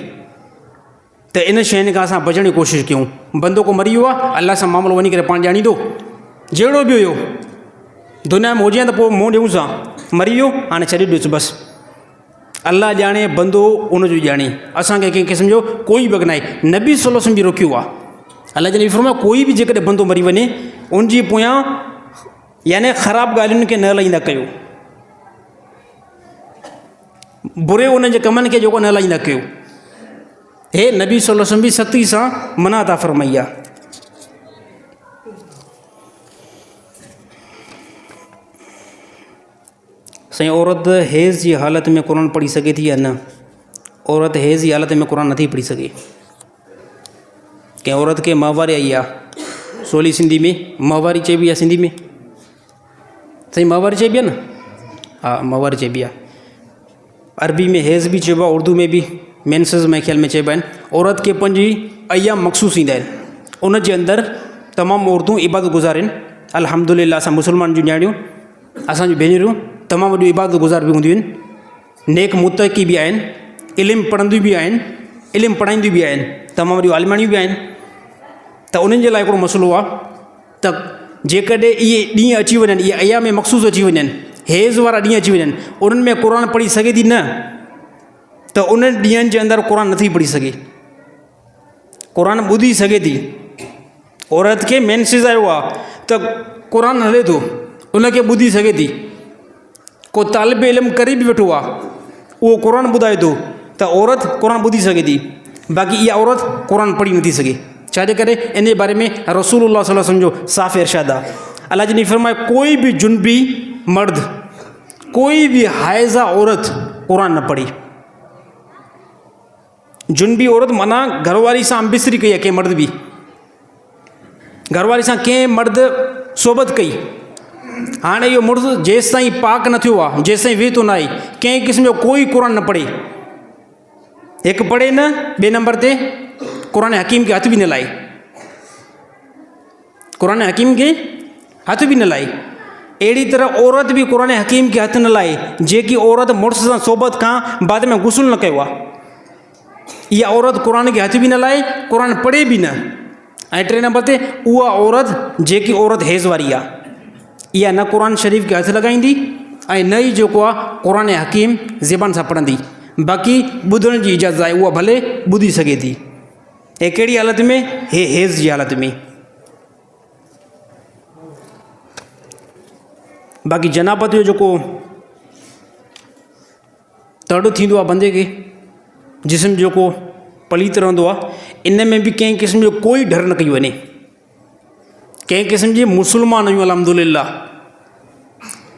Speaker 2: त इन शयुनि खां असां बचण जी कोशिशि कयूं। बंदो को मरी वियो आहे, अल्लाह सां मामिलो वञी करे पाण ॼाणींदो, जहिड़ो बि हुयो दुनिया में हुजे त पोइ मुंहुं ॾियूं सां, मरी वियो हाणे छॾे ॾियोसि बसि। अल्लाह ॼाणे, बंदो उनजो ॼाणे, असांखे कंहिं क़िस्म जो कोई बि आहे। नबी सल्लल्लाहु अलैहि वसल्लम बि रोकियो आहे। अल्लाह जे नबी फरमायो, कोई बि जेकॾहिं बंदो मरी वञे उनजी पोयां यानी ख़राबु ॻाल्हियुनि खे न हलाईंदा कयो, बुरे उनजे कमनि खे जेको न हलाईंदा कयो। हे नबी सल्लल्लाहु अलैहि वसल्लम बि सख़्ती सां मना था फरमाई आहे। साईं, औरत हेज़ जी हालत में क़ुरान पढ़ी सघे थी या न? औरत हेज़ जी हालत में क़ुरान नथी पढ़ी सघे। कंहिं औरत खे माहवारी आई आहे, सवली सिंधी में माहवारी चइबी आहे। सिंधी में साईं माहवारी चइबी आहे न? हा, माहवारी चइबी आहे। अरबी में हेज़ बि चइबो आहे, उर्दू में बि मेंसिस में ख़्याल में चइबा आहिनि। औरत खे पंहिंजी अयाम मख़सूस ईंदा आहिनि, उन जे अंदरि तमामु औरतूं इबादत गुज़ारनि, अल्हम्दुलिल्लाह असां मुस्लमान जूं न्याणियूं असांजूं भेनरूं तमामु वॾियूं इबादत गुज़ार बि हूंदियूं आहिनि, नेक मुतक़ी बि आहिनि, इल्मु पढ़ंदियूं बि आहिनि, इल्मु पढ़ाईंदियूं बि आहिनि, तमामु वॾियूं आलिमाणियूं बि आहिनि। त उन्हनि जे लाइ हिकिड़ो मसइलो आहे त जेकॾहिं इहे ॾींहं अची वञनि, इहे अयाम मख़सूस अची वञनि, हेज़ वारा ॾींहं अची वञनि, उन्हनि में क़ुर पढ़ी सघे थी न, त उन्हनि ॾींहंनि जे अंदरि क़ुर नथी पढ़ी सघे, क़ुर ॿुधी सघे थी। औरत खे मेंसिस आयो आहे त क़ुर हले थो, उनखे ॿुधी सघे थी। को तालिब इल्मु करे बि वेठो आहे, उहो क़ुर ॿुधाए थो त औरत क़ुर ॿुधी सघे थी, बाक़ी इहा औरत क़ुर पढ़ी नथी सघे। छाजे करे? इन जे बारे में रसूलुल्लाह सल्लल्लाहु अलैहि वसल्लम जो साफ़ इरशाद आहे। अल्लाह जी ने फरमाए कोई भी जुनबी मर्द, कोई भी हाइज़ा औरत क़ुर न पढ़ी। जुनबी औरत माना घरवारी सां बिस्तरी कई आहे, कंहिं मर्द बि घरवारी सां कंहिं मर्द सोबत कई। हाणे इहो मुड़ुसु जेसि ताईं पाक न थियो आहे, जेसि ताईं वेह थो न आहे, कंहिं क़िस्म जो कोई क़ुर न पढ़े। हिकु पढ़े न, ॿिए नंबर ते क़ुर हकीम खे हथ बि न लाए, क़ुर हकीम खे हथ बि न लाए। अहिड़ी तरह औरत बि क़ुर हकीम खे हथ न लाए जेकी औरत मुड़ुस सां सोबत खां बाद में गुस्ल न कयो आहे। इहा औरत क़ुर खे हथ बि न लाए, क़ुर पढ़े बि न। ऐं टे नंबर ते उहा औरत जेकी औरत हेज़ वारी आहे, इहा न क़ुर शरीफ़ खे हथु लॻाईंदी ऐं न ई जेको आहे क़ुर हकीम ज़बान सां पढ़ंदी। बाक़ी ॿुधण जी इजाज़त आहे, उहा भले ॿुधी सघे थी। हे कहिड़ी हालत में? हे हेज़ जी हालत में। बाक़ी जनाबत जो जेको तड़ थींदो आहे बंदे खे, जिस्म जेको पलीत रहंदो आहे, इन में बि कंहिं क़िस्म जो कोई डर न कयो वञे। कंहिं क़िस्म जी मुस्लमान आहियूं अल्हम्दुलिल्लाह,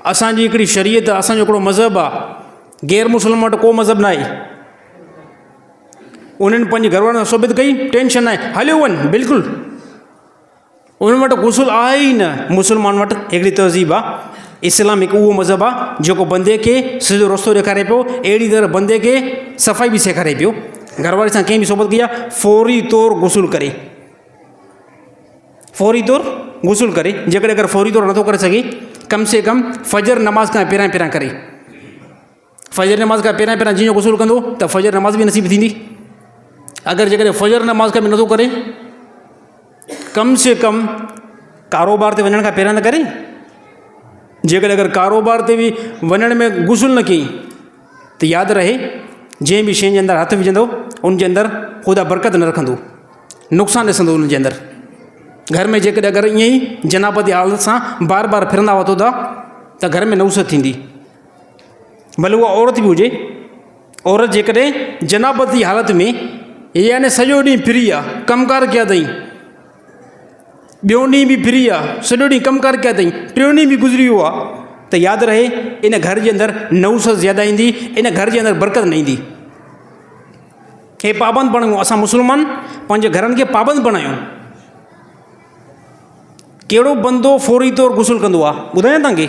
Speaker 2: असांजी हिकिड़ी शरीयत आहे, असांजो हिकिड़ो मज़हब आहे। गैर मुस्लिम वटि को मज़हब न आहे। उन्हनि पंहिंजे घरवारनि सां सोबत कई, टेंशन आहे, हलियो वञ, बिल्कुलु उन्हनि वटि गुस्ल आहे ई न। मुस्लमान वटि हिकिड़ी तहज़ीब आहे। इस्लाम हिकु उहो मज़हब आहे जेको बंदे खे सिधो रस्तो ॾेखारे पियो, अहिड़ी तरह बंदे खे सफ़ाई बि सेखारे पियो। घरवारी सां कंहिं बि सोबत कई आहे, फौरी तौरु गुस्ल करे, फौरी तौरु गुस्ल करे। जेकॾहिं अगरि फौरी तौरु नथो करे सघे, कम से कम फजर नमाज़ खां पहिरियां पहिरियां करे। फजर नमाज़ खां पहिरियां पहिरियां जीअं गुस्ल कंदो त फजर नमाज़ बि नसीब थींदी। अगरि जेकॾहिं फजर नमाज़ खां बि नथो करे, कम से कम कारोबार ते वञण खां पहिरियां त करे। जेकॾहिं अगरि कारोबार ते बि वञण में गुस्ल न कई त यादि रहे, जंहिं बि शइ जे अंदरि हथु विझंदो उनजे अंदरि ख़ुदा बरकत न रखंदो, नुक़सानु ॾिसंदो उनजे अंदरि। घर में जेकॾहिं अगरि ईअं ई जनाबत जी हालत सां बार बार फिरंदा वठो था त घर में नौसत थींदी। भले उहा औरत बि हुजे, औरत जेकॾहिं जनाबत जी हालत में यानी सॼो ॾींहुं फ्री आहे, कमकार कया अथई, ॿियो ॾींहुं बि फ्री आहे, सॼो ॾींहुं कमकार कया अथई, टियों ॾींहुं बि गुज़री वियो आहे, त यादि रहे इन घर जे अंदरि नौसत ज़्यादा ईंदी, इन घर जे अंदरि बरकत न ईंदी। हे पाबंद बणायूं, असां मुस्लमान पंहिंजे घरनि खे पाबंद बणायूं। कहिड़ो बंदो फौरी तौरु गुस्ल कंदो आहे? ॿुधायां तव्हांखे,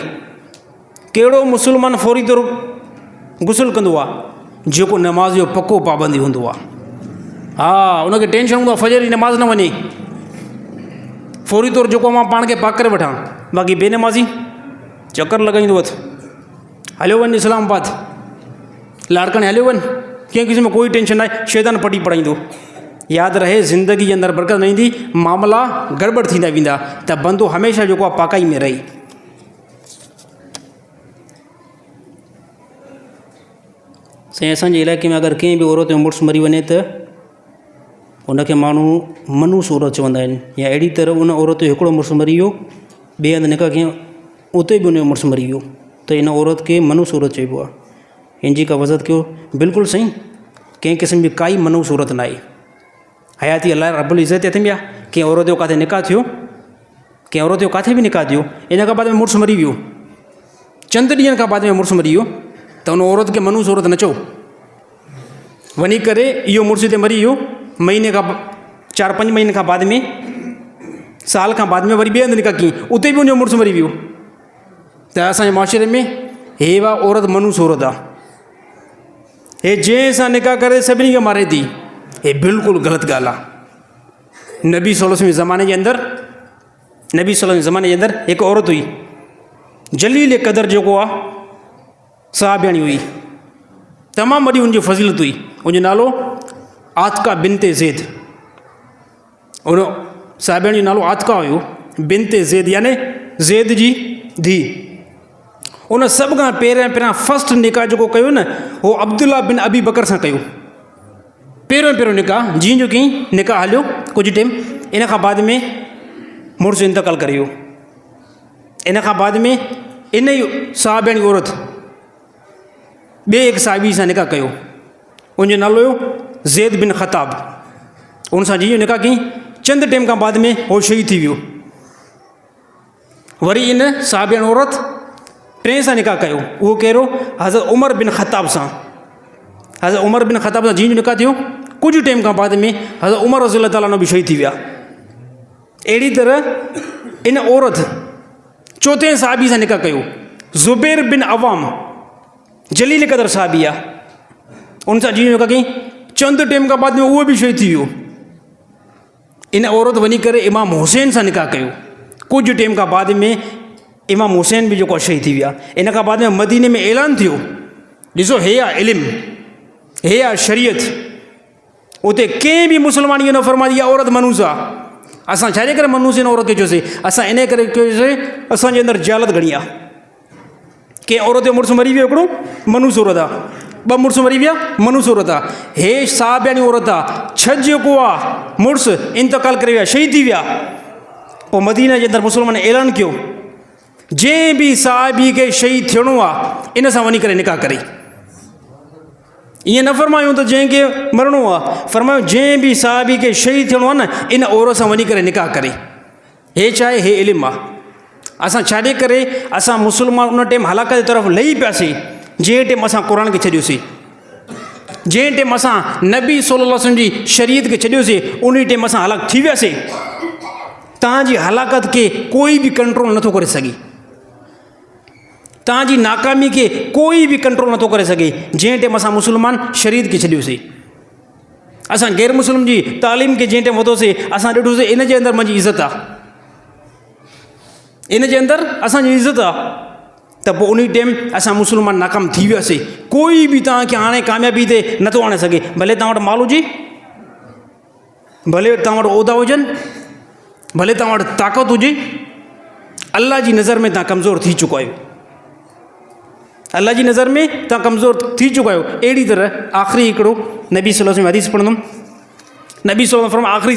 Speaker 2: कहिड़ो मुस्लमान फौरी तौरु गुस्ल कंदो आहे? जेको नमाज़ जो पको पाबंदी हूंदो आहे। हा, उनखे टेंशन हूंदो आहे फजर जी नमाज़ न वञे, फौरी तौरु जेको मां पाण खे पाक करे वठां। बाक़ी बेनमाज़ी चकर लॻाईंदो अथु, हलियो वञ इस्लामाबाद, लाड़काणे हलियो वञ, कंहिं क़िस्म कोई टेंशन न आहे, शैतान पटी पढ़ाईंदो। यादि रहे ज़िंदगी जे अंदरि बरकत न ईंदी, मामला गड़बड़ थींदा वेंदा, त बंदो हमेशह जेको आहे पाकाई में रही। साईं, असांजे इलाइक़े में अगरि कंहिं बि औरत जो मुड़ुसु मरी वञे त उनखे माण्हू मनूस औरत चवंदा आहिनि। या अहिड़ी तरह उन औरत जो हिकिड़ो मुड़ुसु मरी वियो, ॿिए हंधि निकाह कयईं, उते बि उनजो मुड़ुसु मरी वियो, त इन औरत खे मनूस औरत चइबो आहे। हिन जी का वज़त कयो, बिल्कुलु साईं, कंहिं क़िस्म जी काई मनूस औरत न आहे। हयाती अलाह रब्बुल इज़्ज़त हथ में आहे। कंहिं औरत जो किथे निकाह थियो, कंहिं औरत जो किथे बि निकाह थियो, इन खां बाद में मुड़ुसु मरी वियो, चंद ॾींहंनि खां बाद में मुड़ुसु मरी वियो, त उन औरत खे मनूस औरत न चओ। वञी करे इहो मुड़ुसु हिते मरी वियो, महीने खां 4-5 महीने खां बाद में, साल खां बाद में वरी ॿिए हंधि निकाह कयईं, उते बि उनजो मुड़ुसु मरी वियो, त असांजे माशरे में हे वा औरत मनूस औरत आहे। हे जंहिं सां निकाह करे सभिनी खे मारे थी, हे बिल्कुलु ग़लति ॻाल्हि आहे। नबी सल्लल्लाहु अलैहि वसल्लम ज़माने जे अंदरि नबी सल्लल्लाहु अलैहि ज़माने जे अंदरि हिकु औरत हुई, जलील क़दर जेको आहे सहाबियाणी हुई, तमामु वॾी हुनजी फज़ीलत हुई। उनजो नालो आतिका बिनते ज़ैद, उन सहाबियाणी जो नालो आतिका हुयो, बिनते ज़ैद याने ज़ैद जी धीउ। उन सभ खां पहिरियां फस्ट निकाह जेको कयो न, उहो अब्दुल्ला बिन अबी बकर सां कयो। पहिरियों निकाह जीअं जो कई निकाह हलियो कुझु टाइम, इन खां बाद में मुड़ुसु इंतकाल करे वियो। इन खां बाद में इन ई सहाबियाणी औरत ॿिए हिकु साहिबी सां निकाह कयो, उनजो नालो हुयो ज़ैद बिन ख़ताब। उन सां जीअं निकाह कई, चंद टाइम खां बाद में उहो शहीद थी वियो। वरी इन सहाबियाणी औरत टे सां निकाह कयो, उहो कहिड़ो, हज़रत उमर बिन ख़ताब सां। हज़रत उमर बिन ख़ताब सां जीअं निकाह थियो, कुझु टाइम खां बाद में हज़रत उमर रज़ियल्लाहु ताला अन्हु बि शहीद थी विया। अहिड़ी तरह इन औरत चौथे साहिबी सां निकाह कयो, ज़ुबैर बिन अवाम, जलील क़दर साहिबी आहे। उन सां जीअं निकाह कई, चंद टाइम खां बाद में उहो बि शहीद थी वियो। इन औरत वञी करे इमाम हुसैन सां निकाह कयो, कुझु टाइम खां बाद में इमाम हुसैन बि जेको आहे शहीद थी विया। इन खां बाद में मदीने में ऐलान थियो, ॾिसो हे आहे इल्मु, हे आहे शरीयत। उते कंहिं बि मुस्लमान इहो न फरमाईंदी इहा औरत मनूस आहे। असां छाजे करे मनूस इन औरत खे चयोसीं? असां इन करे कयोसीं, असांजे अंदरि जालत घणी आहे। कंहिं औरत जो मुड़ुसु मरी वियो, हिकिड़ो मनूस औरत आहे, ॿ मुड़ुसु मरी विया, मनूस औरत आहे। हे सहाबियाणी औरत आहे, छह जेको आहे मुड़ुसु इंतकाल करे विया, शहीद थी विया। पोइ मदीना जे अंदरि मुस्लमान ऐलान कयो, जंहिं बि साहिबी खे शहीद थियणो आहे इन सां वञी करे निकाह करे। ईअं न फरमायूं त जंहिंखे मरणो आहे, फरमायूं जंहिं बि साहिबी खे शहीद थियणो आहे न, इन औरत सां वञी करे निकाह करे। हे छा आहे? हे इल्मु आहे। असां छाजे करे असां मुस्लमान उन टाइम हलाकत जे तरफ़ लही पियासीं, जंहिं टाइम असां क़ुर खे छॾियोसीं, जंहिं टाइम असां नबी सल्लल्लाहु अलैहि वसल्लम जी शरीयत खे छॾियोसीं, उन टाइम असां हलाक थी वियासीं। तव्हांजी हलाकत खे कोई बि कंट्रोल नथो करे सघे, तव्हांजी नाकामी खे कोई बि कंट्रोल नथो करे सघे, जंहिं टाइम असां मुस्लमान शरीयत खे छॾियोसीं। असां गैर मुस्लिम जी तालीम खे जंहिं टाइम वरितोसीं, असां ॾिठोसीं इन जे अंदरि मुंहिंजी इज़त आहे, इन जे अंदरि असांजी इज़त आहे। त पोइ उन टाइम असां मुस्लमान नाकाम थी वियासीं। कोई बि तव्हांखे हाणे कामयाबी ते नथो आणे सघे, भले तव्हां वटि माल हुजे, भले तव्हां वटि उहिदा हुजनि, भले तव्हां वटि ताक़त हुजे, अल्लाह जी नज़र में तव्हां कमज़ोर थी चुका आहियो। अल्लाह जी नज़र में तव्हां कमज़ोर थी चुका आहियो। अहिड़ी तरह आख़िरी हिकिड़ो नबी सल्लल्लाहु अलैहि वसल्लम हदीस पढ़ंदुमि। नबी सल्लल्लाहु अलैहि वसल्लम आख़िरी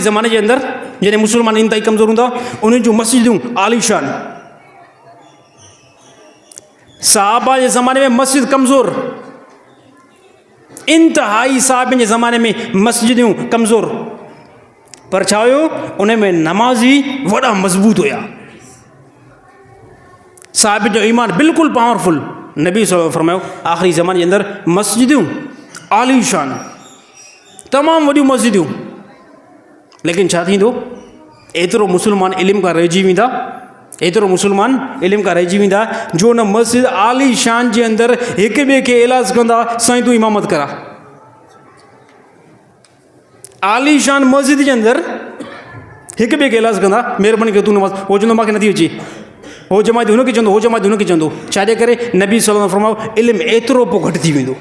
Speaker 2: ज़माने जे अंदरि जॾहिं मुस्लमान इंतहाई कमज़ोर हूंदा, उन्हनि जूं मस्जिदूं आलीशान। सहाबा जे ज़माने में मस्जिद कमज़ोर, इंतहाई साहिबनि जे ज़माने में मस्जिदूं कमज़ोर, पर छा हुयो? उन में नमाज़ी वॾा मज़बूत हुया। साहिब जो ईमान बिल्कुलु पावरफुल। नबी सल्लल्लाहु अलैहि वसल्लम फरमायो आख़िरी ज़माने जे अंदरि मस्जिदूं आलीशान, तमामु वॾियूं मस्जिदूं। लेकिन छा थींदो? एतिरो मुस्लमान इल्म खां रहिजी वेंदा, एतिरो मुस्लमान इल्म खां रहिजी वेंदा, जो न मस्जिद आलीशान जे अंदरि हिक ॿिए खे इलाज कंदा, साईं तूं इमामत करा। आलीशान मस्जिद जे अंदरि हिक ॿिए खे इलाज कंदा, महिरबानी करे तूं नमाज़, हो चवंदो मूंखे नथी अचे, हो जमायत हुनखे चवंदो, हो जमायत हुनखे चवंदो। छाजे करे? नबी सल्लल्लाहु अलैहि वसल्लम फरमायो इल्मु एतिरो पोइ घटि थी वेंदो।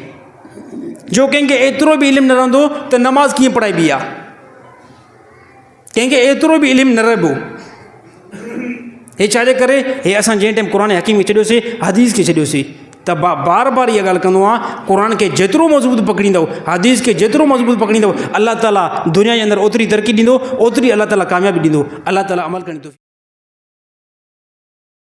Speaker 2: जो कंहिंखे एतिरो बि इल्मु न रहंदो त नमाज़ कीअं पढ़ाइबी आहे, कंहिंखे एतिरो बि इल्मु न रहिबो। हे छाजे करे? हे असां जंहिं टाइम क़ुर हकीम खे छॾियोसीं, हदीस खे छॾियोसीं, त बार बार इहा ॻाल्हि कंदो आहे, क़ुर खे जेतिरो मज़बूत पकड़ींदव, हदीस खे जेतिरो मज़बूत पकड़ींदव, अल्लाह ताला दुनिया जे अंदरि ओतिरी तरक़ी ॾींदो, ओतिरी अल्लाह ताला कामयाबी ॾींदो। अल्लाह ताला अमल करण